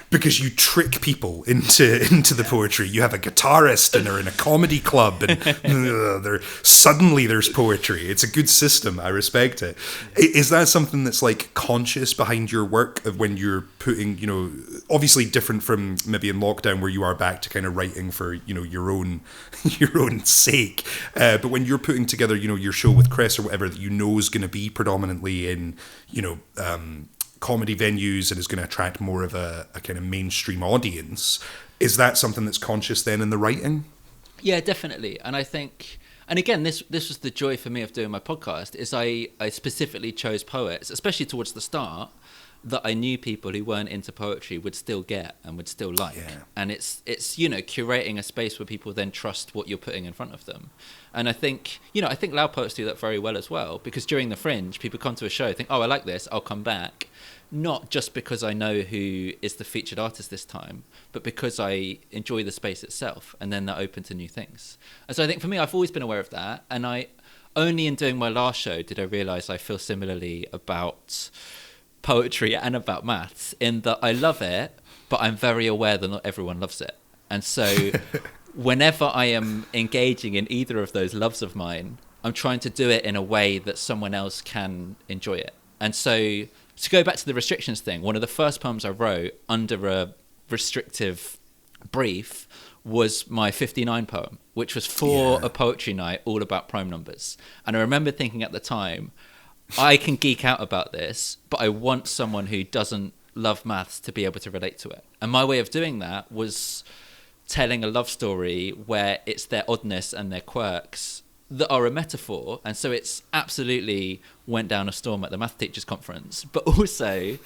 because you trick people into the poetry. You have a guitarist and they're in a comedy club, and suddenly there's poetry. It's a good system. I respect it. Is that something that's like conscious behind your work, of when you're putting, you know, obviously different from maybe in lockdown where you are back to kind of writing for, you know, your own sake, but when you're putting together, you know, your show with Chris or whatever that you know is going to be predominantly in, you know, comedy venues and is going to attract more of a kind of mainstream audience, is that something that's conscious then in the writing? Yeah, definitely. And I think, and again, this was the joy for me of doing my podcast, is I specifically chose poets, especially towards the start, that I knew people who weren't into poetry would still get and would still like. Yeah. And it's you know, curating a space where people then trust what you're putting in front of them. And I think, you know, I think Loud Poets do that very well as well, because during the Fringe, people come to a show, think, oh, I like this, I'll come back. Not just because I know who is the featured artist this time, but because I enjoy the space itself, and then they're open to new things. And so I think for me, I've always been aware of that. And I only in doing my last show did I realise I feel similarly about poetry and about maths, in that I love it, but I'm very aware that not everyone loves it. And so whenever I am engaging in either of those loves of mine, I'm trying to do it in a way that someone else can enjoy it. And so to go back to the restrictions thing, one of the first poems I wrote under a restrictive brief was my 59 poem, which was for a poetry night all about prime numbers. And I remember thinking at the time, I can geek out about this, but I want someone who doesn't love maths to be able to relate to it. And my way of doing that was telling a love story where it's their oddness and their quirks that are a metaphor. And so it's absolutely went down a storm at the math teachers conference, but also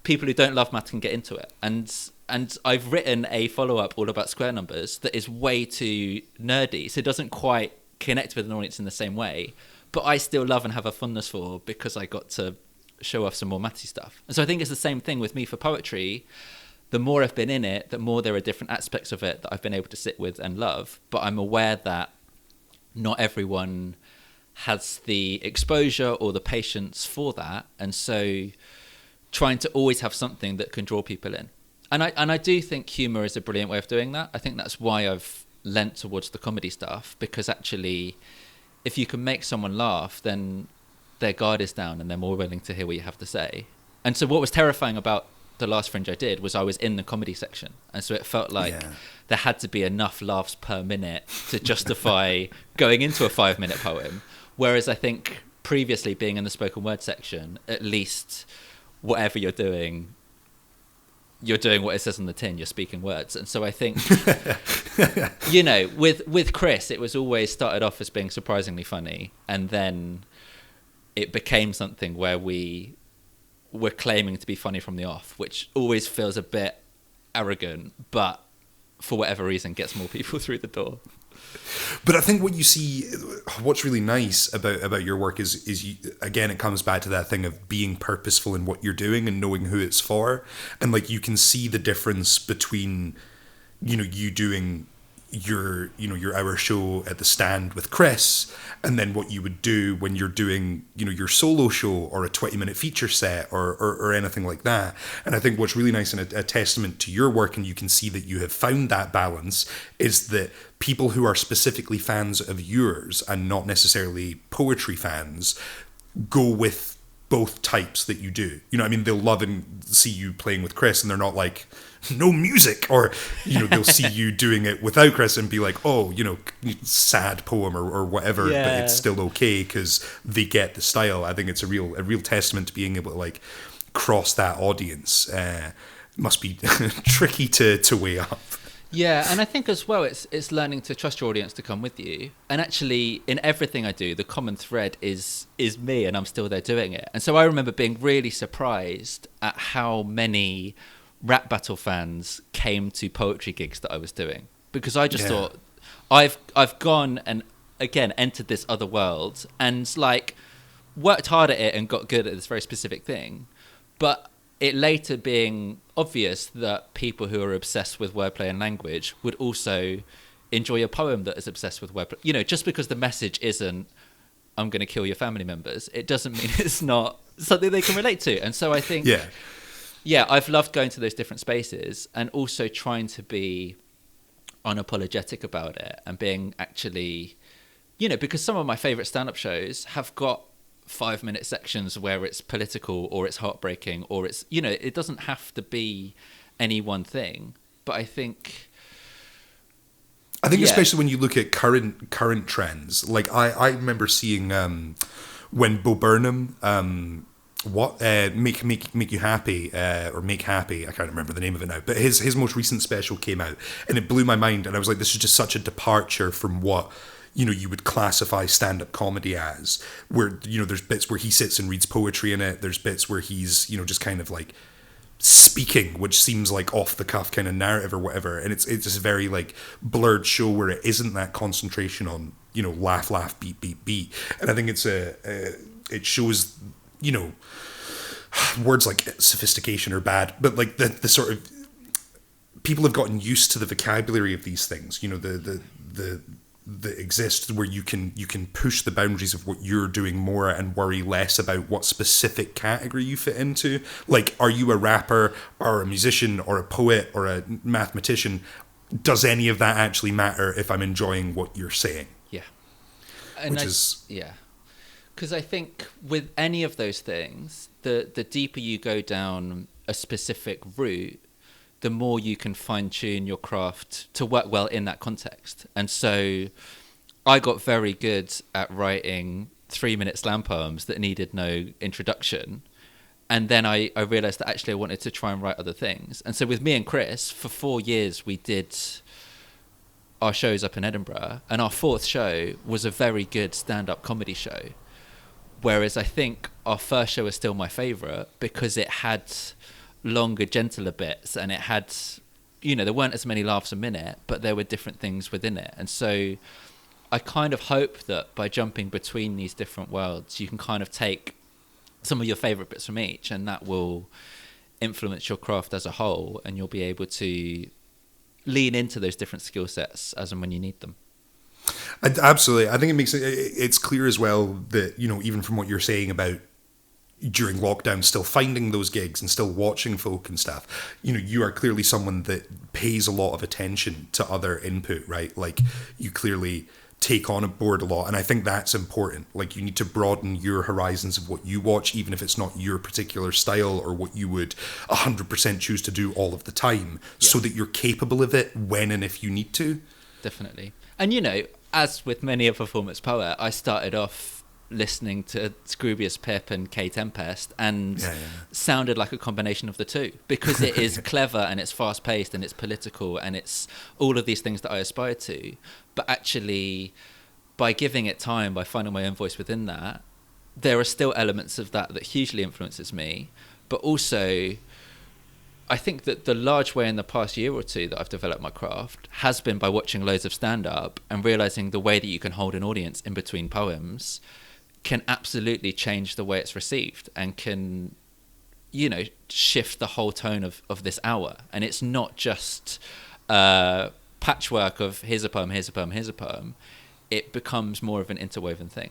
people who don't love math can get into it. And I've written a follow-up all about square numbers that is way too nerdy, so it doesn't quite connect with an audience in the same way, but I still love and have a fondness for because I got to show off some more mathy stuff. And so I think it's the same thing with me for poetry. The more I've been in it, the more there are different aspects of it that I've been able to sit with and love. But I'm aware that not everyone has the exposure or the patience for that. And so trying to always have something that can draw people in. And I do think humour is a brilliant way of doing that. I think that's why I've lent towards the comedy stuff, because actually, if you can make someone laugh, then their guard is down and they're more willing to hear what you have to say. And so what was terrifying about the last Fringe I did was I was in the comedy section. And so it felt like there had to be enough laughs per minute to justify going into a 5-minute poem. Whereas I think previously being in the spoken word section, at least whatever you're doing what it says on the tin, you're speaking words. And so I think, you know, with Chris, it was always started off as being surprisingly funny. And then it became something where we were claiming to be funny from the off, which always feels a bit arrogant, but for whatever reason gets more people through the door. But I think what you see, what's really nice about your work is you, again, it comes back to that thing of being purposeful in what you're doing and knowing who it's for. And like, you can see the difference between, you know, you doing your hour show at the Stand with Chris, and then what you would do when you're doing, you know, your solo show or a 20-minute feature set or anything like that. And I think what's really nice and a testament to your work, and you can see that you have found that balance, is that people who are specifically fans of yours and not necessarily poetry fans go with both types that you do. You know what I mean? They'll love and see you playing with Chris, and they're not like, no music, or, you know, they'll see you doing it without Chris and be like, oh, you know, sad poem or whatever, but it's still okay because they get the style. I think it's a real testament to being able to like cross that audience. Must be tricky to weigh up. Yeah, and I think as well, it's learning to trust your audience to come with you. And actually, in everything I do, the common thread is me, and I'm still there doing it. And so I remember being really surprised at how many rap battle fans came to poetry gigs that I was doing, because I just thought, I've gone and again entered this other world and like worked hard at it and got good at this very specific thing, but it later being obvious that people who are obsessed with wordplay and language would also enjoy a poem that is obsessed with wordplay. You know, just because the message isn't I'm going to kill your family members, it doesn't mean it's not something they can relate to. And so I think I've loved going to those different spaces and also trying to be unapologetic about it and being actually, you know, because some of my favorite stand-up shows have got 5-minute sections where it's political or it's heartbreaking or it's, you know, it doesn't have to be any one thing. But I think especially when you look at current trends, like I remember seeing when Bo Burnham make you happy or make happy, I can't remember the name of it now, but his most recent special came out and it blew my mind, and I was like, this is just such a departure from what, you know, you would classify stand-up comedy as, where, you know, there's bits where he sits and reads poetry in it, there's bits where he's, you know, just kind of like speaking, which seems like off the cuff kind of narrative or whatever, and it's just a very like blurred show where it isn't that concentration on, you know, laugh beat, and I think it's it shows, you know, words like sophistication are bad, but like the sort of, people have gotten used to the vocabulary of these things, you know, that exists where you can push the boundaries of what you're doing more and worry less about what specific category you fit into. Like, are you a rapper or a musician or a poet or a mathematician? Does any of that actually matter if I'm enjoying what you're saying? Yeah. And because I think with any of those things, the deeper you go down a specific route, the more you can fine tune your craft to work well in that context. And so I got very good at writing 3-minute slam poems that needed no introduction. And then I realized that actually I wanted to try and write other things. And so with me and Chris, for 4 years, we did our shows up in Edinburgh. And our 4th show was a very good stand-up comedy show. Whereas I think our first show was still my favorite because it had longer, gentler bits, and it had, there weren't as many laughs a minute, but there were different things within it. And so I kind of hope that by jumping between these different worlds, you can kind of take some of your favorite bits from each, and that will influence your craft as a whole, and you'll be able to lean into those different skill sets as and when you need them. Absolutely. I think it's clear as well that, even from what you're saying about during lockdown, still finding those gigs and still watching folk and stuff, you are clearly someone that pays a lot of attention to other input, right? Like, you clearly take on board a lot, and I think that's important. Like, you need to broaden your horizons of what you watch, even if it's not your particular style or what you would 100% choose to do all of the time, so that you're capable of it when and if you need to. Definitely. And as with many a performance poet, I started off listening to Scroobius Pip and K Tempest and sounded like a combination of the two, because it is clever and it's fast paced and it's political and it's all of these things that I aspire to. But actually, by giving it time, by finding my own voice within that, there are still elements of that hugely influences me. But also, I think that the large way in the past year or two that I've developed my craft has been by watching loads of stand-up and realising the way that you can hold an audience in between poems can absolutely change the way it's received and can, shift the whole tone of this hour. And it's not just a patchwork of here's a poem, here's a poem, here's a poem. It becomes more of an interwoven thing.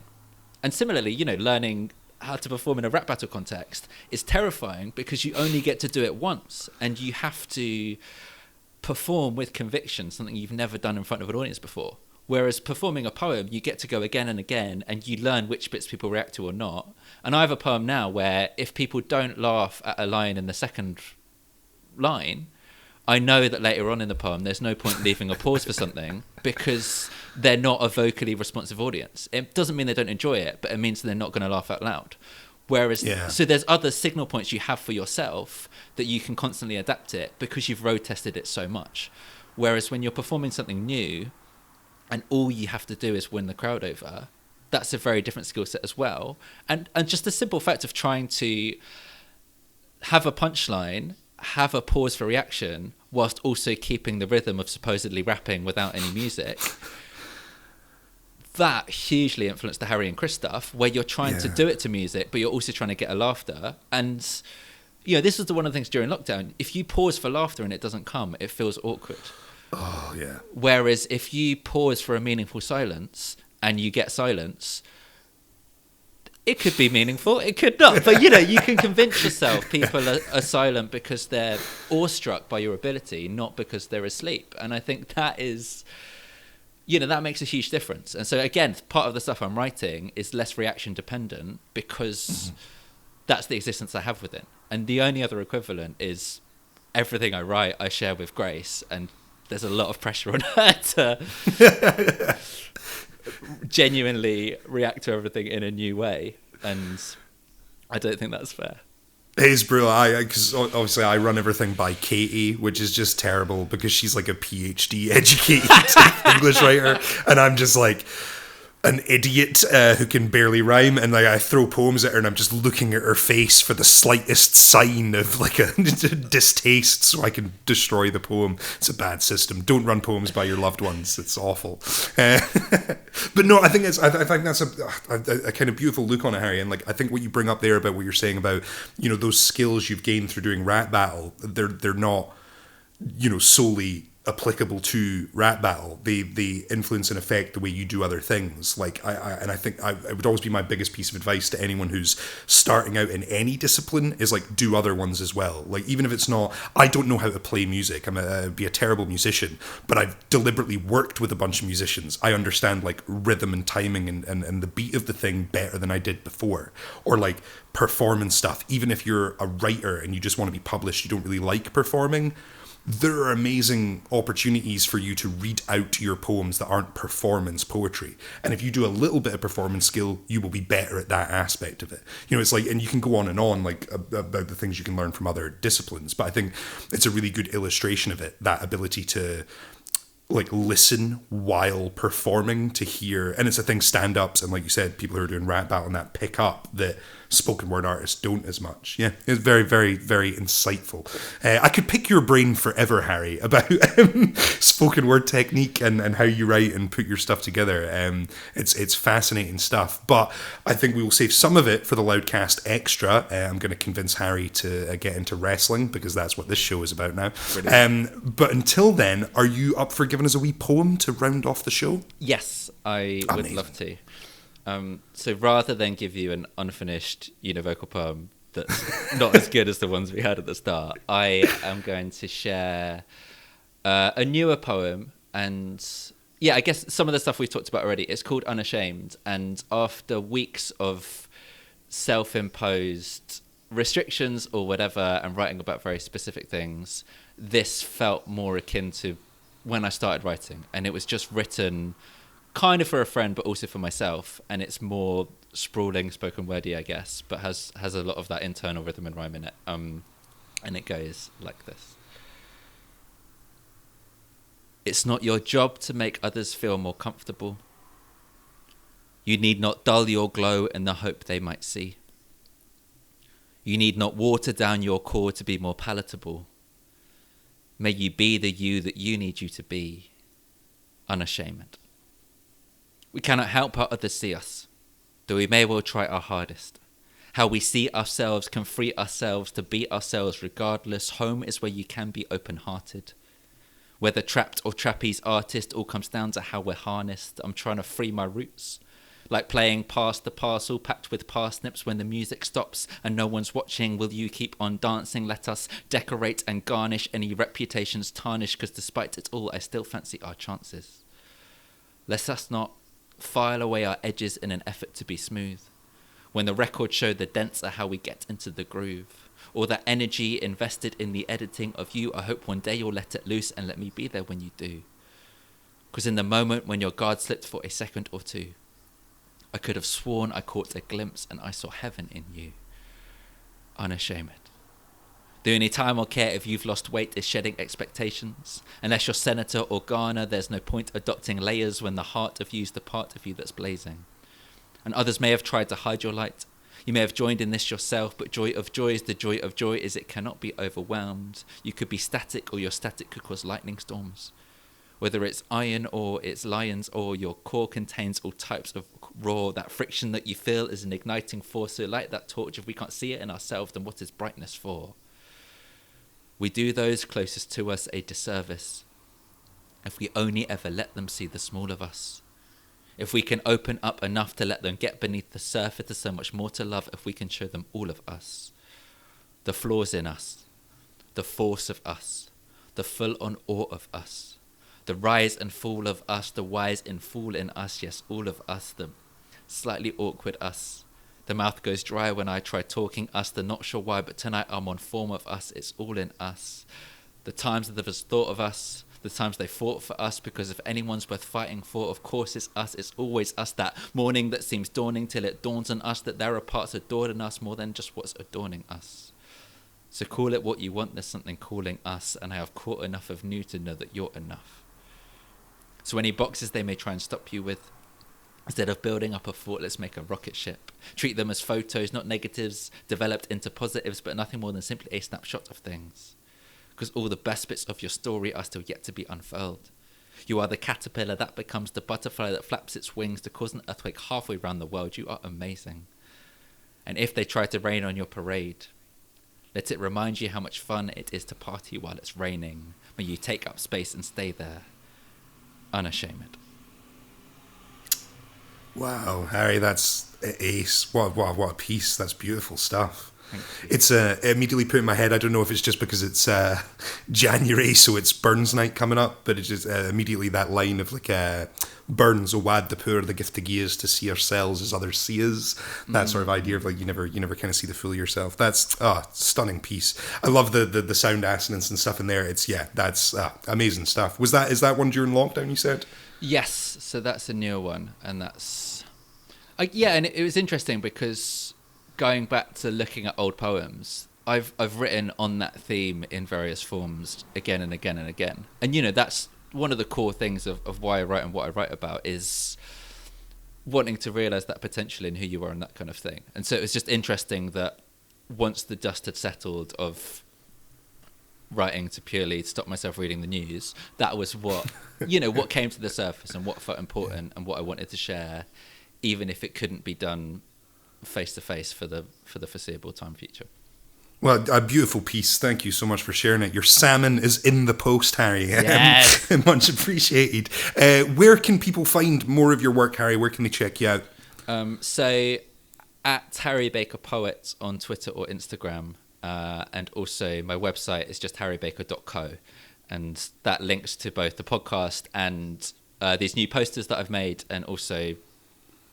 And similarly, learning how to perform in a rap battle context is terrifying because you only get to do it once and you have to perform with conviction, something you've never done in front of an audience before. Whereas performing a poem, you get to go again and again and you learn which bits people react to or not. And I have a poem now where if people don't laugh at a line in the second line, I know that later on in the poem there's no point leaving a pause for something because they're not a vocally responsive audience. It doesn't mean they don't enjoy it, but it means they're not going to laugh out loud. Whereas, so there's other signal points you have for yourself that you can constantly adapt it because you've road tested it so much. Whereas when you're performing something new and all you have to do is win the crowd over, that's a very different skill set as well. And just the simple fact of trying to have a punchline, have a pause for reaction, whilst also keeping the rhythm of supposedly rapping without any music, that hugely influenced the Harry and Chris stuff, where you're trying to do it to music, but you're also trying to get a laughter. And, this is one of the things during lockdown. If you pause for laughter and it doesn't come, it feels awkward. Oh, yeah. Whereas if you pause for a meaningful silence and you get silence, it could be meaningful, it could not. But, you can convince yourself people are silent because they're awestruck by your ability, not because they're asleep. And I think that is, that makes a huge difference. And so, again, part of the stuff I'm writing is less reaction dependent because that's the existence I have within. And the only other equivalent is everything I write, I share with Grace, and there's a lot of pressure on her to genuinely react to everything in a new way, and I don't think that's fair. It is brutal. Because obviously I run everything by Katie, which is just terrible because she's like a PhD educated English writer, and I'm just like an idiot who can barely rhyme, and I throw poems at her and I'm just looking at her face for the slightest sign of like a distaste so I can destroy the poem. It's a bad system. Don't run poems by your loved ones. It's awful. But no, I think that's a kind of beautiful look on it, Harry. And like, I think what you bring up there about what you're saying about, those skills you've gained through doing rap battle, they're not, solely applicable to rap battle. They influence and affect the way you do other things. Like I think it would always be my biggest piece of advice to anyone who's starting out in any discipline is like, do other ones as well. Like, even if it's not, I don't know how to play music, I'd be a terrible musician, but I've deliberately worked with a bunch of musicians. I understand like rhythm and timing and the beat of the thing better than I did before. Or like performance stuff. Even if you're a writer and you just want to be published, you don't really like performing, there are amazing opportunities for you to read out your poems that aren't performance poetry. And if you do a little bit of performance skill, you will be better at that aspect of it. You know, it's like, and you can go on like about the things you can learn from other disciplines, but I think it's a really good illustration of it, that ability to like listen while performing, to hear. And it's a thing stand-ups and, like you said, people who are doing rap battle and that pick up that spoken word artists don't as much. Yeah, it's very, very, very insightful. I could pick your brain forever, Harry, about spoken word technique and how you write and put your stuff together. It's fascinating stuff, but I think we will save some of it for the Loudcast Extra. I'm going to convince Harry to get into wrestling, because that's what this show is about now. But until then, are you up for giving us a wee poem to round off the show? Yes, I would love to. So rather than give you an unfinished univocal poem that's not as good as the ones we had at the start, I am going to share a newer poem. And yeah, I guess some of the stuff we've talked about already. It's called Unashamed. And after weeks of self-imposed restrictions or whatever, and writing about very specific things, this felt more akin to when I started writing. And it was just written kind of for a friend, but also for myself, and it's more sprawling, spoken wordy, I guess, but has a lot of that internal rhythm and rhyme in it. And it goes like this: it's not your job to make others feel more comfortable. You need not dull your glow in the hope they might see. You need not water down your core to be more palatable. May you be the you that you need you to be, unashamed. We cannot help how others see us, though we may well try our hardest. How we see ourselves can free ourselves to be ourselves regardless. Home is where you can be open-hearted. Whether trapped or trapeze artist, all comes down to how we're harnessed. I'm trying to free my roots. Like playing past the parcel packed with parsnips when the music stops and no one's watching. Will you keep on dancing? Let us decorate and garnish any reputations tarnished, because despite it all, I still fancy our chances. Let us not file away our edges in an effort to be smooth. When the record show, the dents are how we get into the groove. Or that energy invested in the editing of you, I hope one day you'll let it loose and let me be there when you do. Because in the moment when your guard slipped for a second or two, I could have sworn I caught a glimpse and I saw heaven in you. Unashamed. The only time I'll care if you've lost weight is shedding expectations. Unless you're Senator or Garner, there's no point adopting layers when the heart of you's the part of you that's blazing. And others may have tried to hide your light. You may have joined in this yourself, but joy of joys, the joy of joy is it cannot be overwhelmed. You could be static, or your static could cause lightning storms. Whether it's iron or it's lion's ore, your core contains all types of raw. That friction that you feel is an igniting force. So light that torch. If we can't see it in ourselves, then what is brightness for? We do those closest to us a disservice if we only ever let them see the small of us. If we can open up enough to let them get beneath the surface, there's so much more to love if we can show them all of us. The flaws in us, the force of us, the full-on awe of us, the rise and fall of us, the wise and fool in us, yes, all of us, the slightly awkward us. The mouth goes dry when I try talking us, the not sure why, but tonight I'm on form of us, it's all in us. The times that others thought of us, the times they fought for us, because if anyone's worth fighting for, of course it's us, it's always us. That morning that seems dawning till it dawns on us that there are parts adored in us more than just what's adorning us. So call it what you want, there's something calling us, and I have caught enough of new to know that you're enough. So any boxes they may try and stop you with, instead of building up a fort, let's make a rocket ship. Treat them as photos, not negatives, developed into positives, but nothing more than simply a snapshot of things. Because all the best bits of your story are still yet to be unfurled. You are the caterpillar that becomes the butterfly that flaps its wings to cause an earthquake halfway around the world. You are amazing. And if they try to rain on your parade, let it remind you how much fun it is to party while it's raining. May you take up space and stay there, unashamed. Wow, Harry, that's ace. What a piece. That's beautiful stuff. It's immediately put in my head. I don't know if it's just because it's January, so it's Burns Night coming up, but it's just immediately that line of like Burns, O wad the poor, the gift to gie is to see ourselves as others see us. That sort of idea of like you never kind of see the full of yourself. That's stunning piece. I love the sound assonance and stuff in there. That's amazing stuff. Is that one during lockdown? You said? Yes, so that's a newer one, and that's and it was interesting because going back to looking at old poems, I've written on that theme in various forms again and again and again, and that's one of the core things of why I write and what I write about is wanting to realize that potential in who you are and that kind of thing. And so it was just interesting that once the dust had settled of writing to purely stop myself reading the news, that was what what came to the surface and what felt important and what I wanted to share, even if it couldn't be done face to face for the foreseeable time future. Well, a beautiful piece. Thank you so much for sharing it. Your salmon is in the post, Harry. Yes. Much appreciated. Where can people find more of your work, Harry? Where can they check you out? So at Harry Baker Poet on Twitter or Instagram. And also my website is just harrybaker.co, and that links to both the podcast and these new posters that I've made, and also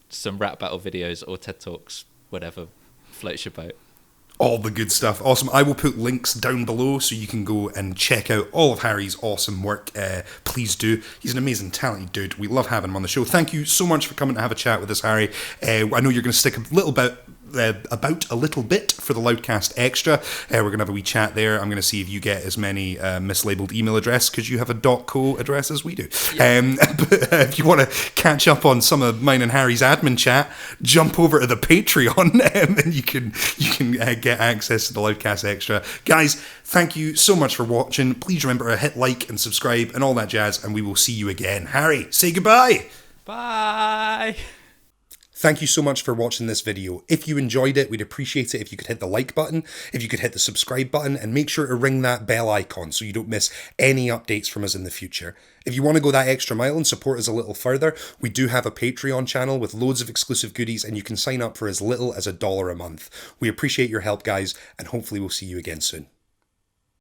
some rap battle videos or TED Talks, whatever floats your boat. All the good stuff. Awesome. I will put links down below so you can go and check out all of Harry's awesome work. Please do. He's an amazing, talented dude. We love having him on the show. Thank you so much for coming to have a chat with us, Harry. I know you're going to stick a little bit about a little bit for the Loudcast Extra. We're going to have a wee chat there. I'm going to see if you get as many mislabeled email address because you have a .co address as we do. Yeah. But if you want to catch up on some of mine and Harry's admin chat, jump over to the Patreon and you can get access to the Loudcast Extra. Guys, thank you so much for watching. Please remember to hit like and subscribe and all that jazz, and we will see you again. Harry, say goodbye. Bye. Thank you so much for watching this video. If you enjoyed it, we'd appreciate it if you could hit the like button, if you could hit the subscribe button, and make sure to ring that bell icon so you don't miss any updates from us in the future. If you want to go that extra mile and support us a little further, we do have a Patreon channel with loads of exclusive goodies, and you can sign up for as little as $1 a month. We appreciate your help, guys, and hopefully we'll see you again soon.